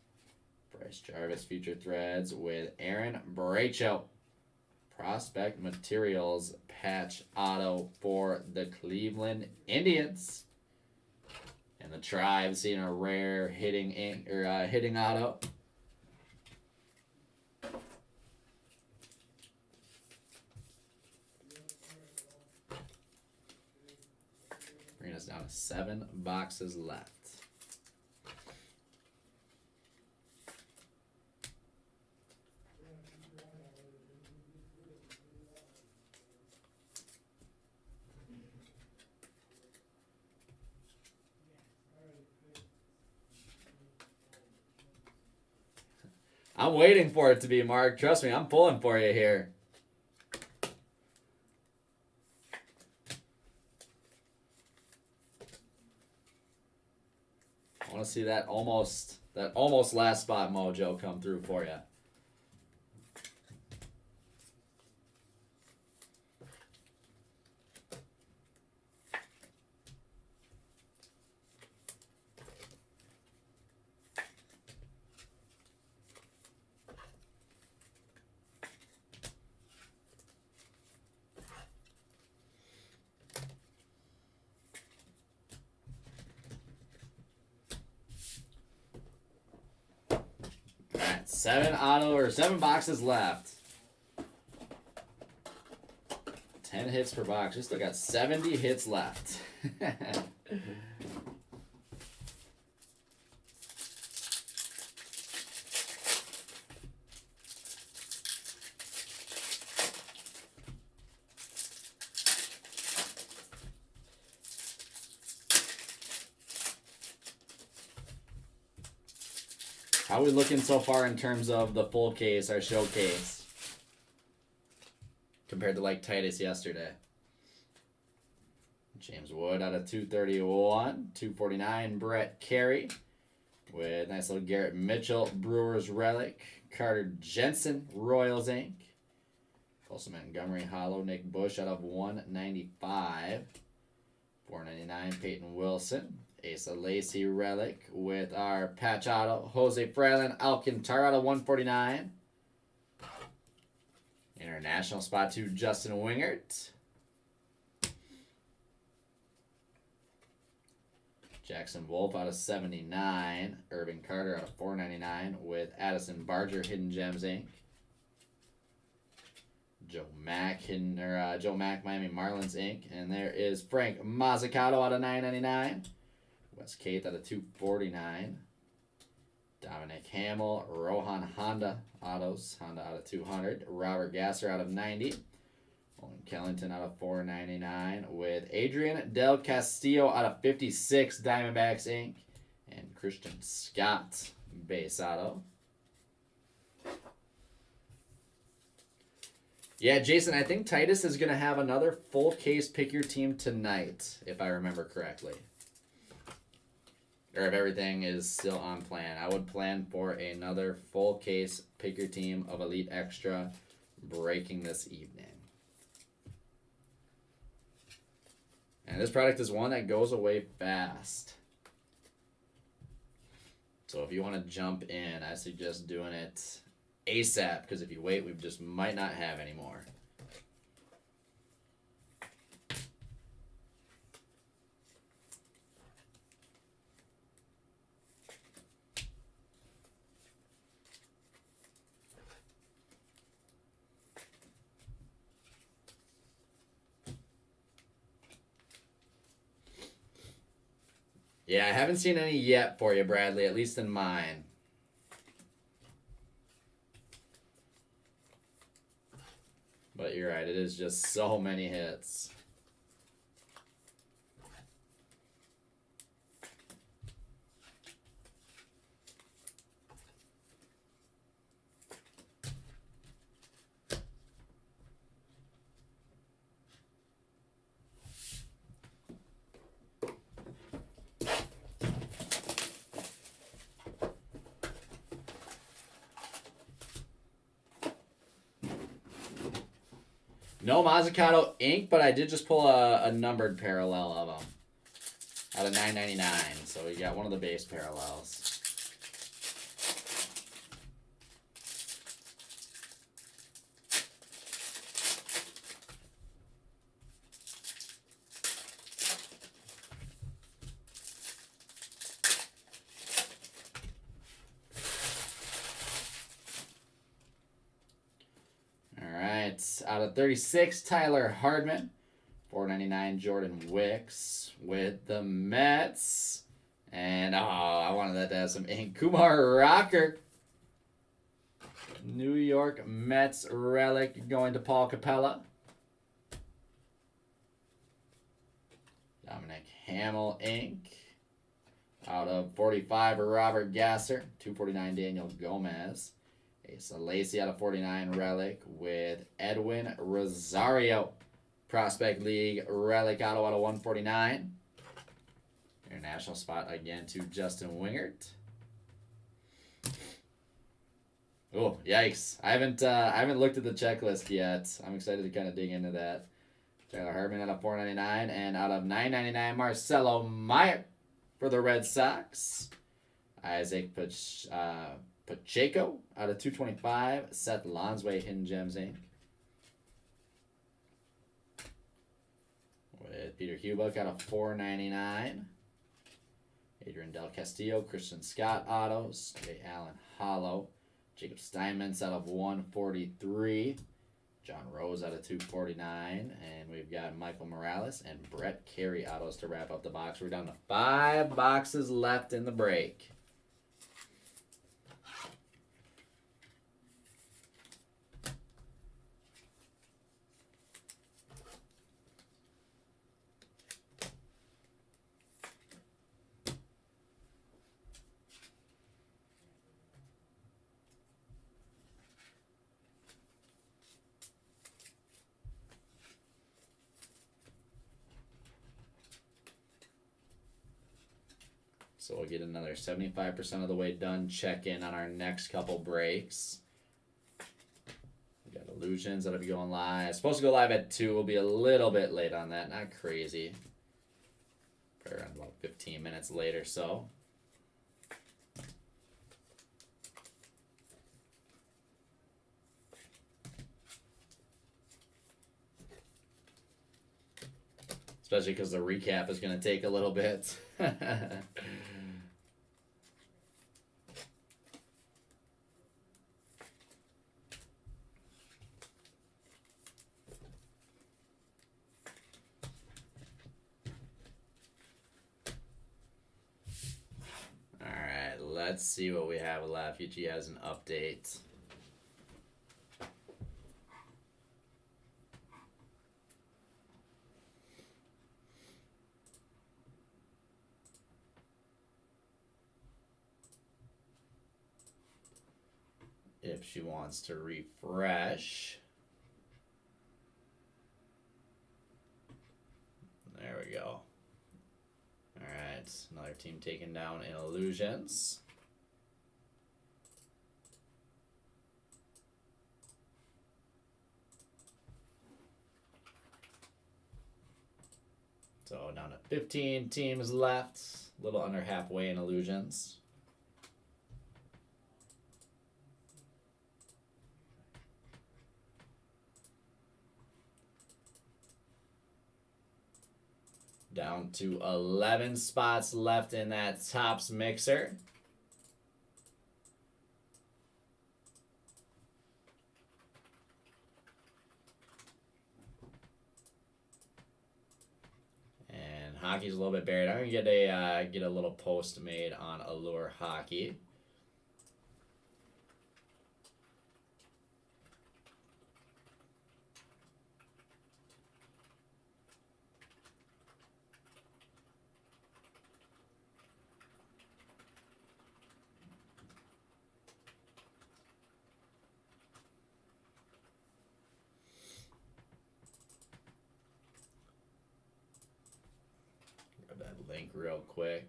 Bryce Jarvis Future Threads with Aaron Bracho. Prospect Materials patch auto for the Cleveland Indians. And the Tribe seeing a rare hitting auto. Bringing us down to 7 boxes left. I'm waiting for it to be, Mark. Trust me, I'm pulling for you here. I want to see that almost last spot mojo come through for you. Seven boxes left. 10 hits per box. We still got 70 hits left. How are we looking so far in terms of the full case, our showcase? Compared to like Titus yesterday. James Wood out of 231. 249, Brett Carey. With nice little Garrett Mitchell, Brewers Relic. Carter Jensen, Royals Inc. Colson Montgomery Hollow, Nick Bush out of 195. 499, Peyton Wilson. Asa Lacey Relic with our patch auto. Jose Fralin Alcantara out of 149. International spot 2, Justin Wingert. Jackson Wolf out of 79. Irvin Carter out of 499 with Addison Barger, Hidden Gems Inc. Joe Mack, Miami Marlins Inc. And there is Frank Mazzucato out of 999. Wes Kate out of 249. Dominic Hamill, Rohan Honda Autos, Honda out of 200. Robert Gasser out of 90. Olin Kellington out of 499 with Adrian Del Castillo out of 56, Diamondbacks Inc. And Christian Scott, base auto. Yeah, Jason, I think Titus is going to have another full case pick your team tonight, if I remember correctly. Or if everything is still on plan. I would plan for another full case pick your team of Elite Extra breaking this evening. And this product is one that goes away fast. So if you want to jump in, I suggest doing it ASAP, because if you wait, we just might not have any more. Yeah, I haven't seen any yet for you, Bradley, at least in mine. But you're right, it is just so many hits. No Mazzucato ink, but I did just pull a numbered parallel of them out of 999. So we got one of the base parallels. Out of 36, Tyler Hardman. 499, Jordan Wicks with the Mets. And, I wanted that to have some ink. Kumar Rocker. New York Mets relic going to Paul Capella. Dominic Hamill ink. Out of 45, Robert Gasser. 249, Daniel Gomez. Asa Lacey out of 49 relic with Edwin Rosario. Prospect League relic auto out of 149. International spot again to Justin Wingert. Oh, yikes. I haven't looked at the checklist yet. I'm excited to kind of dig into that. Tyler Hardman out of 499 and out of 999, Marcelo Meyer for the Red Sox. Isaac Pacheco out of 225. Seth Lonsway, Hidden Gems Inc. With Peter Hubuck out of 499. Adrian Del Castillo, Christian Scott autos. Jay Allen Hollow. Jacob Steinmetz out of 143. John Rose out of 249. And we've got Michael Morales and Brett Carey autos to wrap up the box. We're down to 5 boxes left in the break. So we'll get another 75% of the way done. Check in on our next couple breaks. We got Illusions that'll be going live. Supposed to go live at 2. We'll be a little bit late on that. Not crazy. Probably around about 15 minutes late or so. Especially because the recap is going to take a little bit. Alright, let's see what we have left. UG has an update. If she wants to refresh. There we go. Alright, another team taken down in Illusions. So down to 15 teams left. A little under halfway in Illusions. Down to 11 spots left in that Topps mixer. And hockey's a little bit buried. I'm gonna get a little post made on Allure Hockey. Grab that link real quick.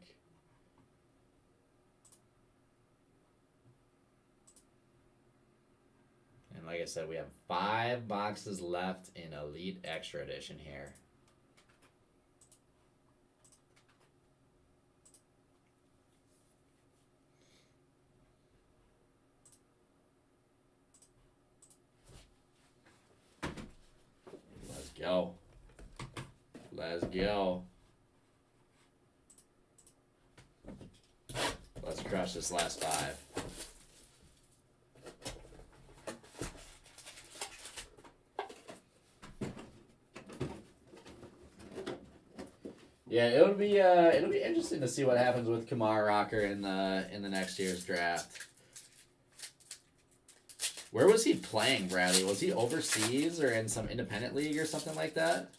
And like I said, we have 5 boxes left in Elite Extra Edition here. Let's go. Let's go. Let's crush this last 5. Yeah, it'll be interesting to see what happens with Kamar Rocker in the next year's draft. Where was he playing, Bradley? Was he overseas or in some independent league or something like that?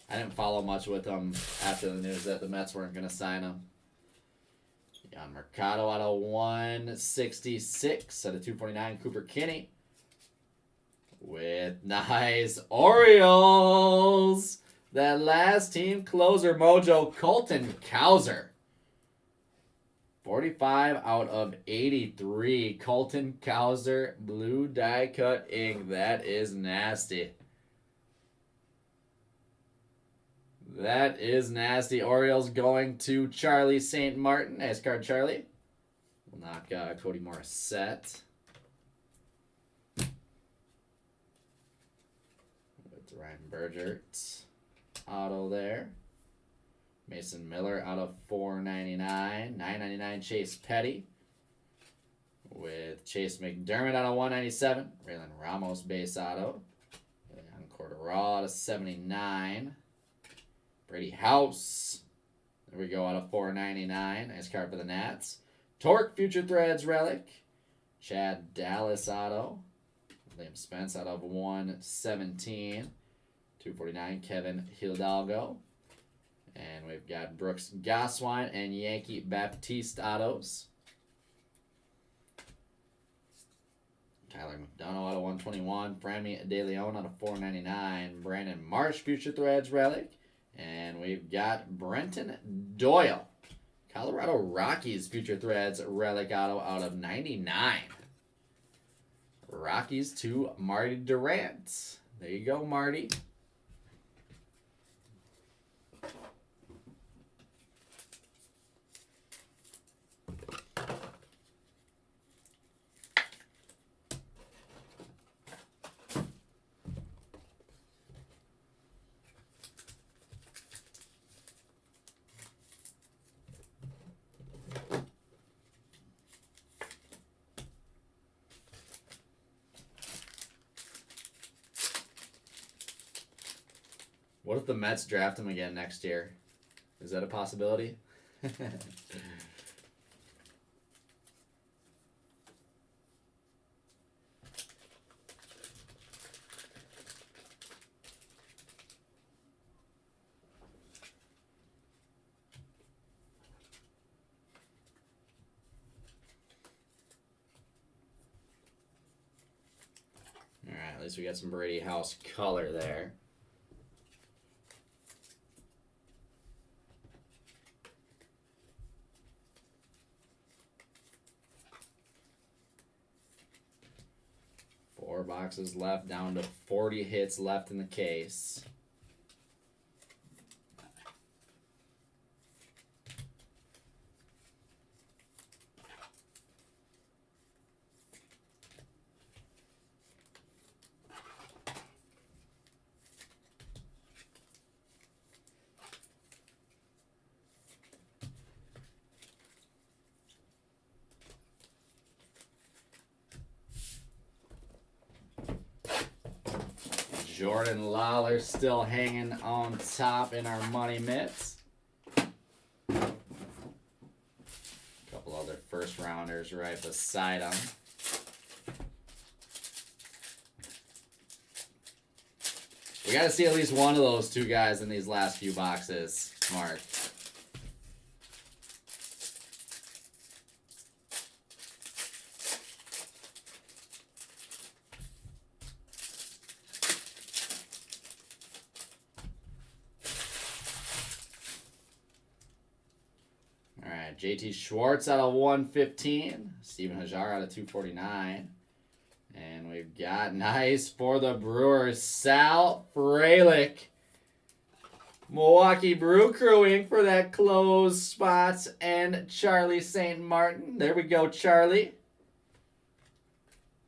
I didn't follow much with him after the news that the Mets weren't going to sign him. Yeah, Mercado out of 166 out of 249. Cooper Kinney with nice Orioles. That last team closer mojo, Colton Cowser. 45 out of 83. Colton Cowser, blue die cut ink. That is nasty. That is nasty. Orioles going to Charlie St. Martin. Nice card, Charlie. We'll knock Cody Morissette. With Ryan Bergert. Auto there. Mason Miller out of 499. 999 Chase Petty. With Chase McDermott out of 197. Raylan Ramos base auto. Leon Cordero out of 79. Brady House. There we go, out of 499. Nice card for the Nats. Torque Future Threads relic. Chad Dallas auto. Liam Spence out of 117. 249 Kevin Hidalgo. And we've got Brooks Gosswine and Yankee Baptiste autos. Tyler McDonough out of 121. Franmy De Leon out of 499. Brandon Marsh, Future Threads relic. And we've got Brenton Doyle, Colorado Rockies Future Threads relic auto out of 99. Rockies to Marty Durant. There you go, Marty. What if the Mets draft him again next year? Is that a possibility? Alright, at least we got some Brady House color there. Four boxes left, down to 40 hits left in the case. Jordan Lawler still hanging on top in our money mitts. Couple other first rounders right beside him. We got to see at least one of those two guys in these last few boxes, Mark. JT Schwartz out of 115. Steven Hajar out of 249. And we've got nice for the Brewers, Sal Frelick. Milwaukee Brew Crew Inc. for that closed spots. And Charlie St. Martin. There we go, Charlie.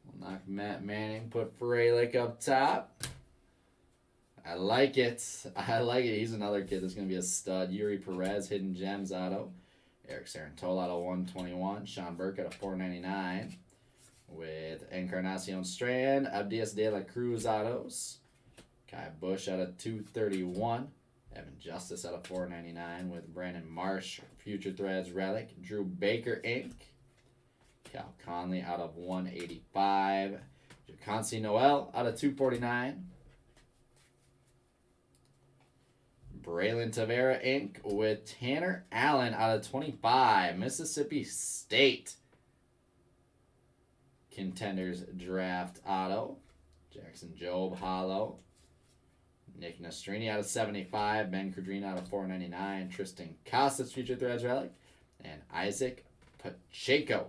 We'll knock Matt Manning, put Frelick up top. I like it. I like it. He's another kid that's going to be a stud. Yuri Perez, Hidden Gems auto. Eric Sarantola out of 121. Sean Burke out of 499. With Encarnacion Strand. Abdias De La Cruz autos. Kai Bush out of 231. Evan Justice out of 499. With Brandon Marsh, Future Threads relic. Drew Baker Inc. Cal Conley out of 185. Jaconsi Noel out of 249. Braylon Tavera Inc. with Tanner Allen out of 25. Mississippi State Contenders Draft auto. Jackson Jobe Hollow. Nick Nastrini out of 75. Ben Kudrina out of 499. Tristan Casas Future Threads relic. And Isaac Pacheco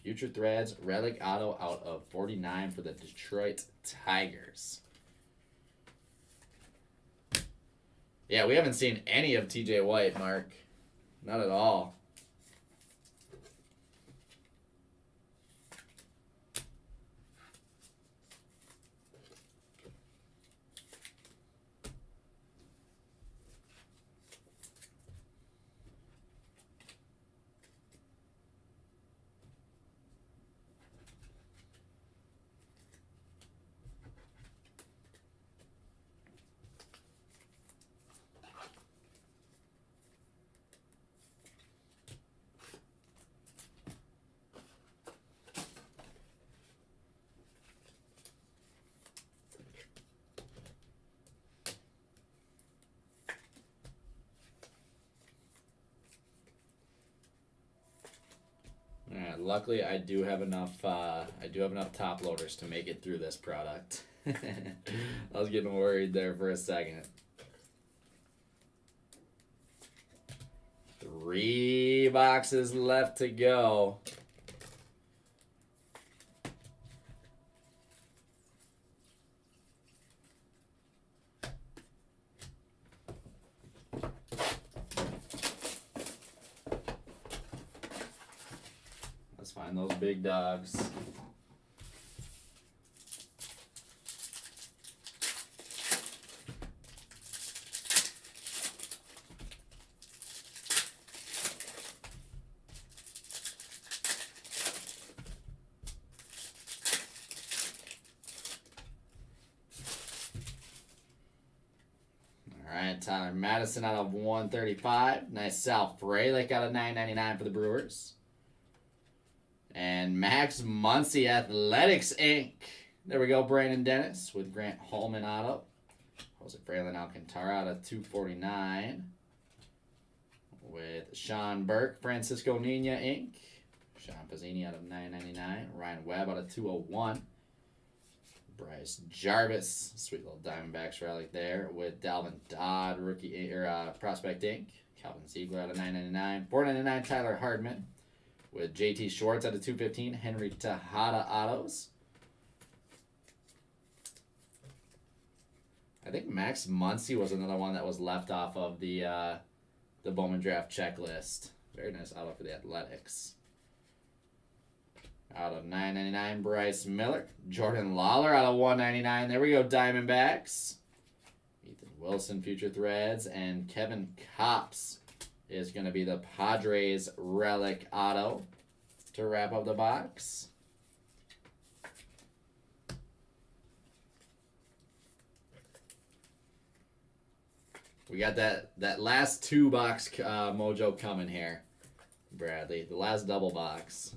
Future Threads relic auto out of 49 for the Detroit Tigers. Yeah, we haven't seen any of TJ White, Mark. Not at all. luckily, I do have enough. I do have enough top loaders to make it through this product. I was getting worried there for a second. 3 boxes left to go. Let's find those big dogs. Tyler Madison out of 135. Nice Sal Frelick out of 999 for the Brewers. And Max Muncy Athletics Inc. There we go, Brandon Dennis with Grant Holman auto. Jose Fralin Alcantara out of 249. With Sean Burke, Francisco Nina Inc. Sean Pizzini out of 999. Ryan Webb out of 201. Bryce Jarvis, sweet little Diamondbacks relic there with Dalvin Dodd, rookie or prospect Inc. Calvin Ziegler out of 999. 499 Tyler Hardman with JT Schwartz out of 215. Henry Tejada autos. I think Max Muncy was another one that was left off of the Bowman draft checklist. Very nice auto for the Athletics. Out of 999, Bryce Miller. Jordan Lawler out of 199. There we go, Diamondbacks. Ethan Wilson, Future Threads. And Kevin Kopps is going to be the Padres relic auto to wrap up the box. We got that last 2-box mojo coming here, Bradley. The last double box.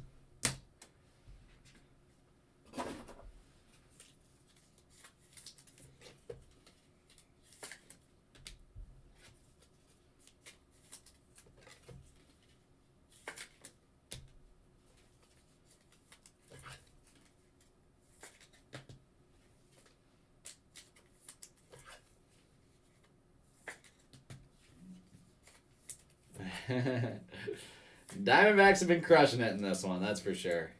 Diamondbacks have been crushing it in this one, that's for sure.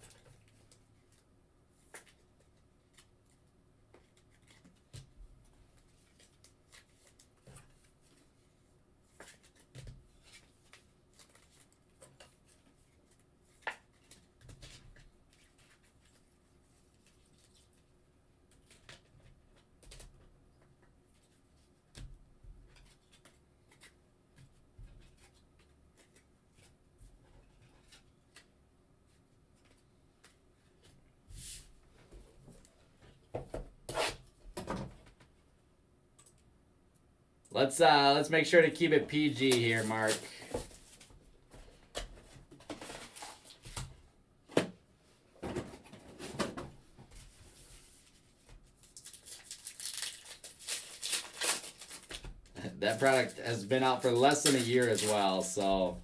Let's make sure to keep it PG here, Mark. That product has been out for less than a year as well, so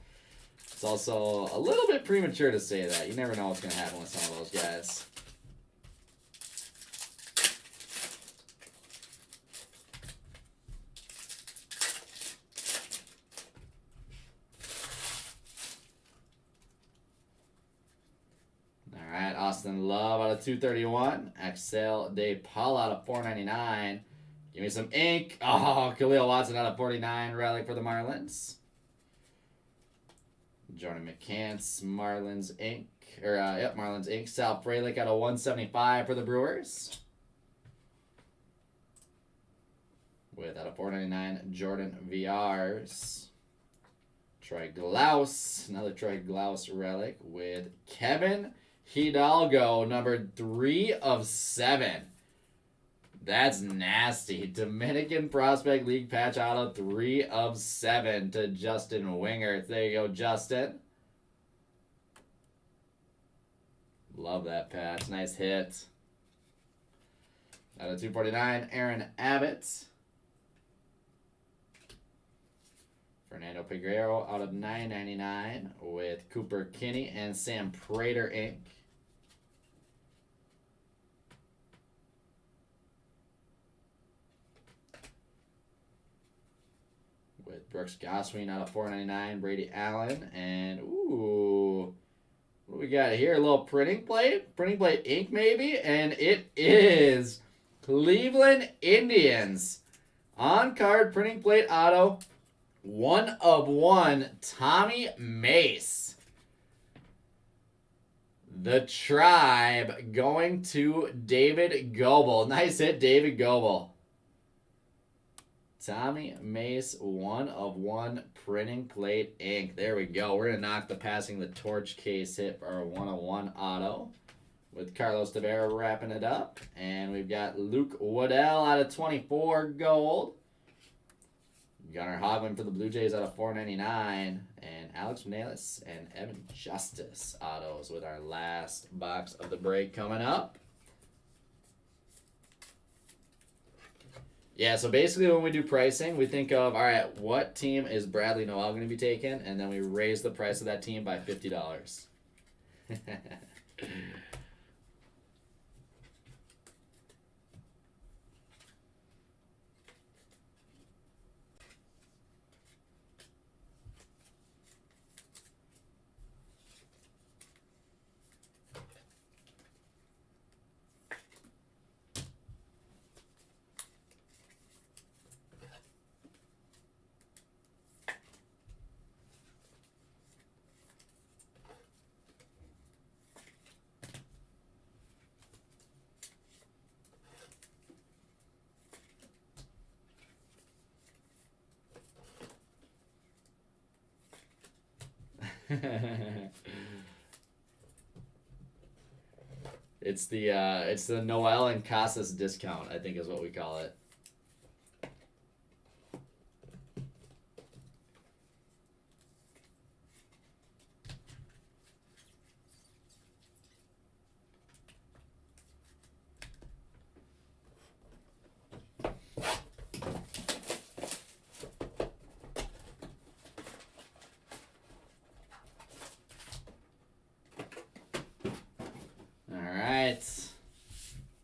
it's also a little bit premature to say that. You never know what's going to happen with some of those guys. Austin Love out of 231. Axel De Paul out of 499. Give me some ink. Oh, Khalil Watson out of 49. Relic for the Marlins. Jordan McCants, Marlins Inc. Marlins Inc. Sal Frelick out of 175 for the Brewers. With out of 499, Jordan VRs. Troy Glaus, another Troy Glaus relic with Kevin Hidalgo, number 3 of 7. That's nasty. Dominican Prospect League patch auto 3 of 7 to Justin Winger. There you go, Justin. Love that patch. Nice hit. Out of 249, Aaron Abbott. For Fernando Peguero out of 999 with Cooper Kinney and Sam Prater Inc. With Brooks Goswin out of 499, Brady Allen, and ooh, what do we got here? A little printing plate ink maybe, and it is Cleveland Indians on card printing plate auto, 1/1, Tommy Mace. The Tribe going to David Goebel. Nice hit, David Goebel. Tommy Mace, 1/1 printing plate ink. There we go. We're going to knock the Passing the Torch case hit for our 1/1 auto with Carlos Tavera wrapping it up. And we've got Luke Waddell out of 24 gold. Gunnar Hoglund for the Blue Jays out of 499. And Alex Morales and Evan Justice autos with our last box of the break coming up. Yeah, so basically when we do pricing, we think of, all right, what team is Bradley Noel going to be taking? And then we raise the price of that team by $50. It's the Noel and Casas discount, I think is what we call it.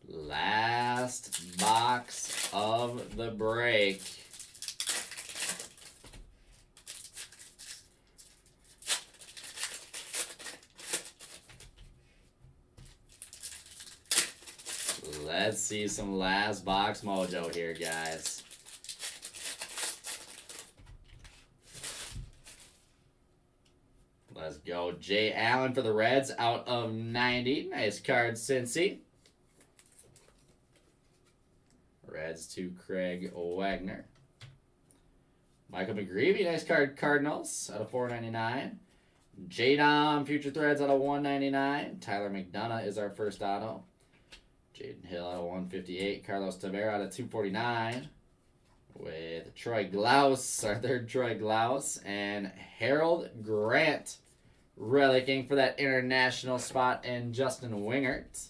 Last box of the break. Let's see some last box mojo here, guys. Let's go. Jay Allen for the Reds out of 90. Nice card, Cincy. Reds to Craig Wagner. Michael McGreevy, nice card, Cardinals out of 499. J-Dom, Future Threads out of 199. Tyler McDonough is our first auto. Jaden Hill out of 158. Carlos Tavera out of 249. With Troy Glaus, our third Troy Glaus. And Harold Grant relicking for that international spot. And Justin Wingert.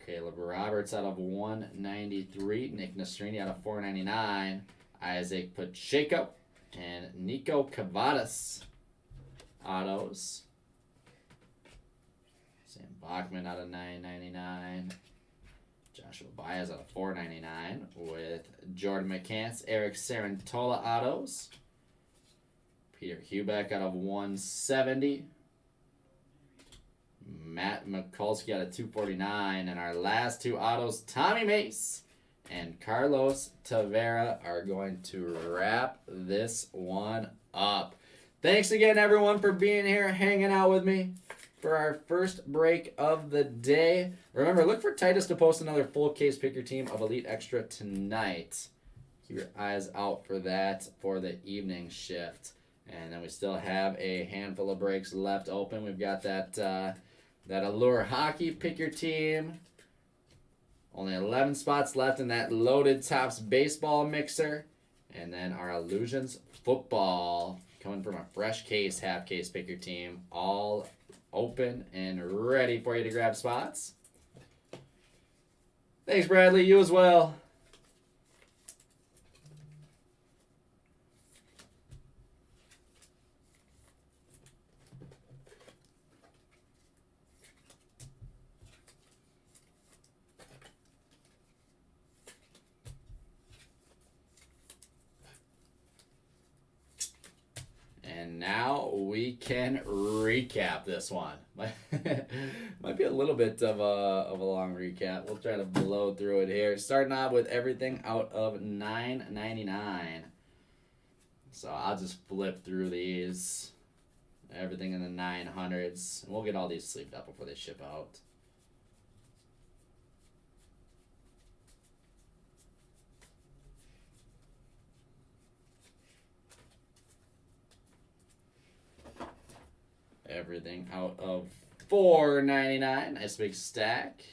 Caleb Roberts out of 193. Nick Nastrini out of 499. Isaac Pacheco and Nico Cavadas autos. Sam Bachman out of 999. Joshua Baez out of 499 with Jordan McCants, Eric Sarantola autos. Peter Hubeck out of 170. Matt Mikulski out of 249. And our last two autos, Tommy Mace and Carlos Tavera, are going to wrap this one up. Thanks again, everyone, for being here, hanging out with me for our first break of the day. Remember, look for Titus to post another full case pick your team of Elite Extra tonight. Keep your eyes out for that for the evening shift. And then we still have a handful of breaks left open. We've got that Allure Hockey pick your team. Only 11 spots left in that Loaded Tops baseball mixer. And then our Illusions football coming from a fresh case, half case pick your team. All open and ready for you to grab spots. Thanks, Bradley. You as well. now we can recap this one. Might be a little bit of a long recap. We'll try to blow through it here. Starting off with everything out of $9.99. So I'll just flip through these. Everything in the 900s. We'll get all these sleeved up before they ship out. Everything out of $4.99. Nice big stack.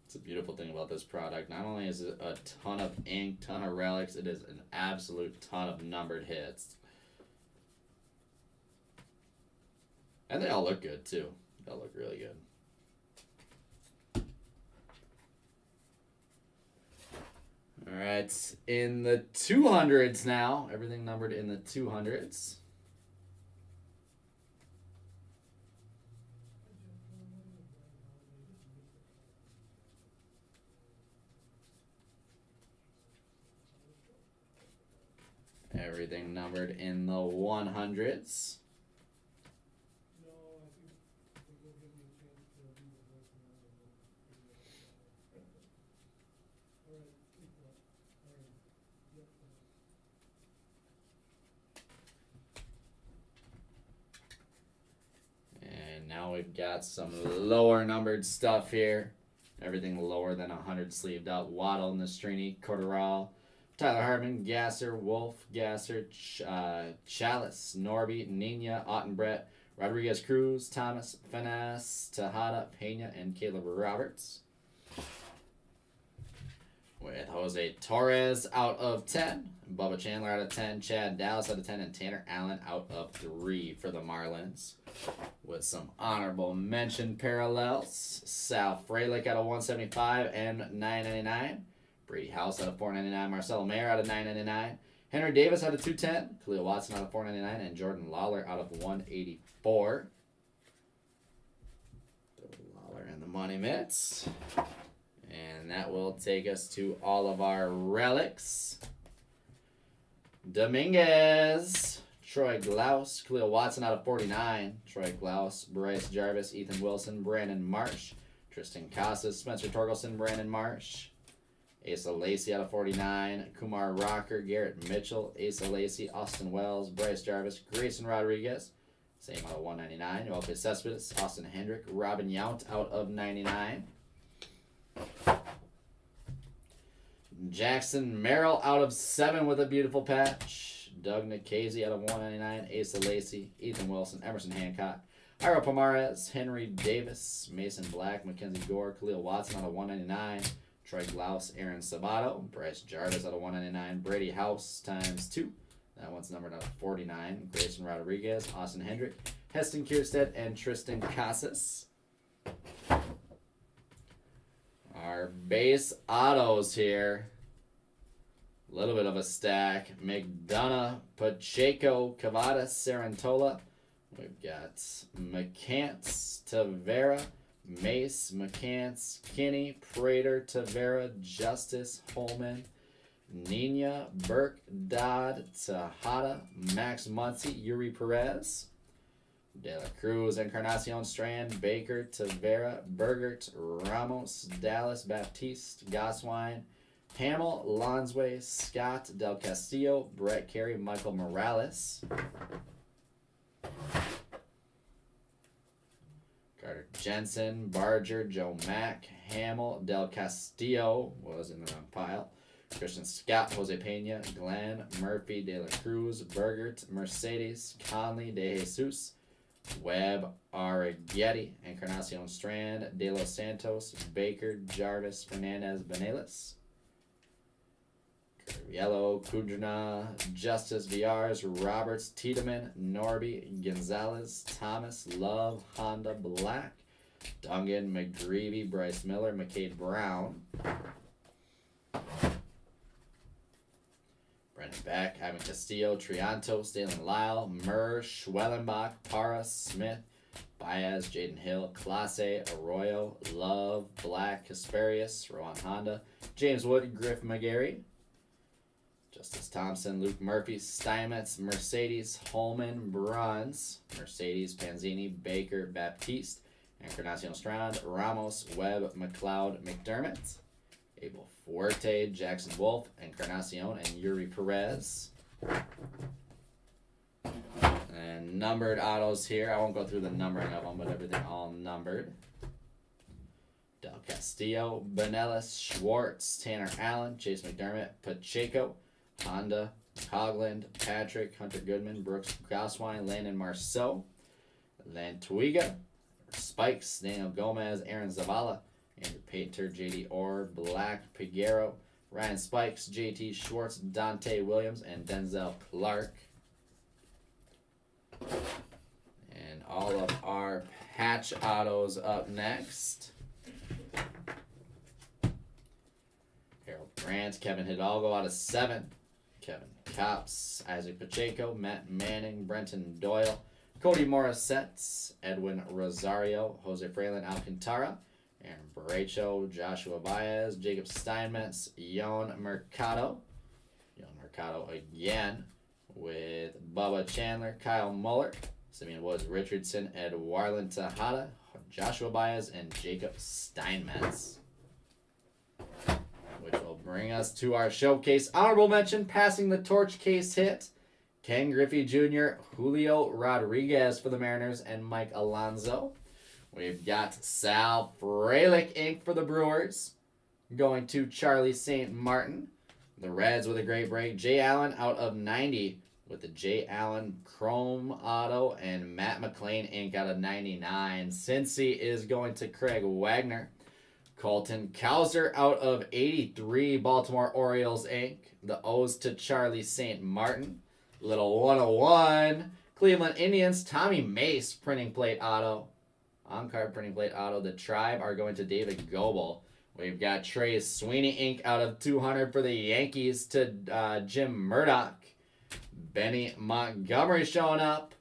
It's a beautiful thing about this product. Not only is it a ton of ink, ton of relics, it is an absolute ton of numbered hits. And they all look good too. They all look really good. All right, in the 200s now. Everything numbered in the 200s. Everything numbered in the 100s. Now we've got some lower numbered stuff here. Everything lower than 100 sleeved up. Waddle, Nastrini, Corderal, Tyler Hartman, Gasser, Wolf, Gasser, Chalice, Norby, Nina, Ottenbrett, Rodriguez Cruz, Thomas, Finesse, Tejada, Pena, and Caleb Roberts. With Jose Torres out of 10, Bubba Chandler out of 10, Chad Dallas out of 10, and Tanner Allen out of 3 for the Marlins. With some honorable mention parallels, Sal Frelick out of 175 and $9.99, Brady House out of $4.99, Marcelo Mayer out of $9.99, Henry Davis out of 210, Khalil Watson out of $4.99, and Jordan Lawler out of $184. Lawler in the money mitts. And that will take us to all of our relics. Dominguez, Troy Glaus, Khalil Watson out of 49, Troy Glaus, Bryce Jarvis, Ethan Wilson, Brandon Marsh, Tristan Casas, Spencer Torkelson, Brandon Marsh, Asa Lacey out of 49, Kumar Rocker, Garrett Mitchell, Asa Lacey, Austin Wells, Bryce Jarvis, Grayson Rodriguez, same out of 199, Joaquin Cespedes, Austin Hendrick, Robin Yount out of 99. Jackson Merrill out of 7 with a beautiful patch. Doug Nikhazy out of 199. Asa Lacey, Ethan Wilson, Emerson Hancock, Ira Pomares, Henry Davis, Mason Black, Mackenzie Gore, Khalil Watson out of 199. Troy Glaus, Aaron Sabato, Bryce Jarvis out of 199. Brady House ×2. That one's numbered out of 49. Grayson Rodriguez, Austin Hendrick, Heston Kierstead, and Tristan Casas. Our base autos here. A little bit of a stack. McDonough, Pacheco, Cavada, Sarantola. We've got McCants, Tavera, Mace, McCants, Kinney, Prater, Tavera, Justice, Holman, Nina, Burke, Dodd, Tejada, Max Muncy, Yuri Perez, De La Cruz, Encarnacion, Strand, Baker, Tavera, Bergert, Ramos, Dallas, Baptiste, Goswine, Hamill, Lonsway, Scott, Del Castillo, Brett Carey, Michael Morales, Carter Jensen, Barger, Joe Mack, Hamill, Del Castillo was in the wrong pile, Christian Scott, Jose Pena, Glenn, Murphy, De La Cruz, Bergert, Mercedes, Conley, De Jesus, Webb, Arrighetti, Encarnacion Strand, De Los Santos, Baker, Jarvis, Fernandez, Benelis, Yellow, Kudrna, Justice, Viars, Roberts, Tiedemann, Norby, Gonzalez, Thomas, Love, Honda, Black, Dungan, McGreevy, Bryce Miller, McCade Brown, Brendan Beck, Ivan Castillo, Triantos, Dalen Lyle, Murr, Schwellenbach, Para, Smith, Baez, Jaden Hill, Clase, Arroyo, Love, Black, Kasparius, Rowan Honda, James Wood, Griff McGarry, Justice Thompson, Luke Murphy, Steinmetz, Mercedes, Holman, Bruns, Mercedes, Panzini, Baker, Baptiste, Encarnacion Strand, Ramos, Webb, McLeod, McDermott, Abel Fuerte, Jackson Wolf, Encarnacion, and Yuri Perez. And numbered autos here. I won't go through the numbering of them, but everything all numbered. Del Castillo, Benelis, Schwartz, Tanner Allen, Chase McDermott, Pacheco, Honda, Hogland, Patrick, Hunter Goodman, Brooks Goswine, Landon Marceau, Lantuiga, Spikes, Daniel Gomez, Aaron Zavala, Andrew Painter, JD Orr, Black, Piguero, Ryan Spikes, JT Schwartz, Dante Williams, and Denzel Clark. And all of our patch autos up next. Harold Grant, Kevin Hidalgo out of 7. Kevin Cops, Isaac Pacheco, Matt Manning, Brenton Doyle, Cody Morissette, Edwin Rosario, Jose Fralin Alcantara, Aaron Barrecho, Joshua Baez, Jacob Steinmetz, Yon Mercado. Yon Mercado again with Bubba Chandler, Kyle Muller, Simeon Woods Richardson, Ed Warland Tejada, Joshua Baez, and Jacob Steinmetz. Which will bring us to our showcase. Honorable mention, passing the torch case hit. Ken Griffey Jr., Julio Rodriguez for the Mariners, and Mike Alonso. We've got Sal Frelick ink for the Brewers, going to Charlie St. Martin. The Reds with a great break. Jay Allen out of 90 with the Jay Allen Chrome Auto, and Matt McLean ink out of 99. Cincy is going to Craig Wagner. Colton Cowser out of 83, Baltimore Orioles ink. The O's to Charlie St. Martin. Little 101, Cleveland Indians, Tommy Mace printing plate auto. On-card printing plate auto. The Tribe are going to David Goebel. We've got Trey Sweeney ink out of 200 for the Yankees to Jim Murdoch. Benny Montgomery showing up.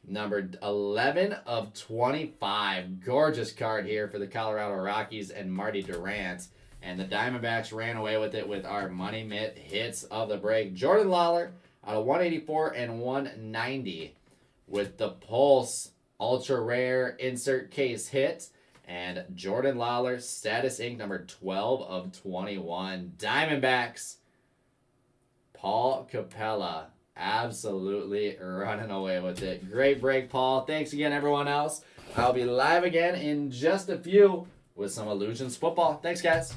Numbered 11 of 25. Gorgeous card here for the Colorado Rockies and Marty Durant. And the Diamondbacks ran away with it with our Money Mitt hits of the break. Jordan Lawler out of 184 and 190 with the Pulse Ultra Rare insert case hit. And Jordan Lawler, status ink number 12 of 21. Diamondbacks, Paul Capella, absolutely running away with it. Great break, Paul. Thanks again, everyone else. I'll be live again in just a few with some Illusions football. Thanks, guys.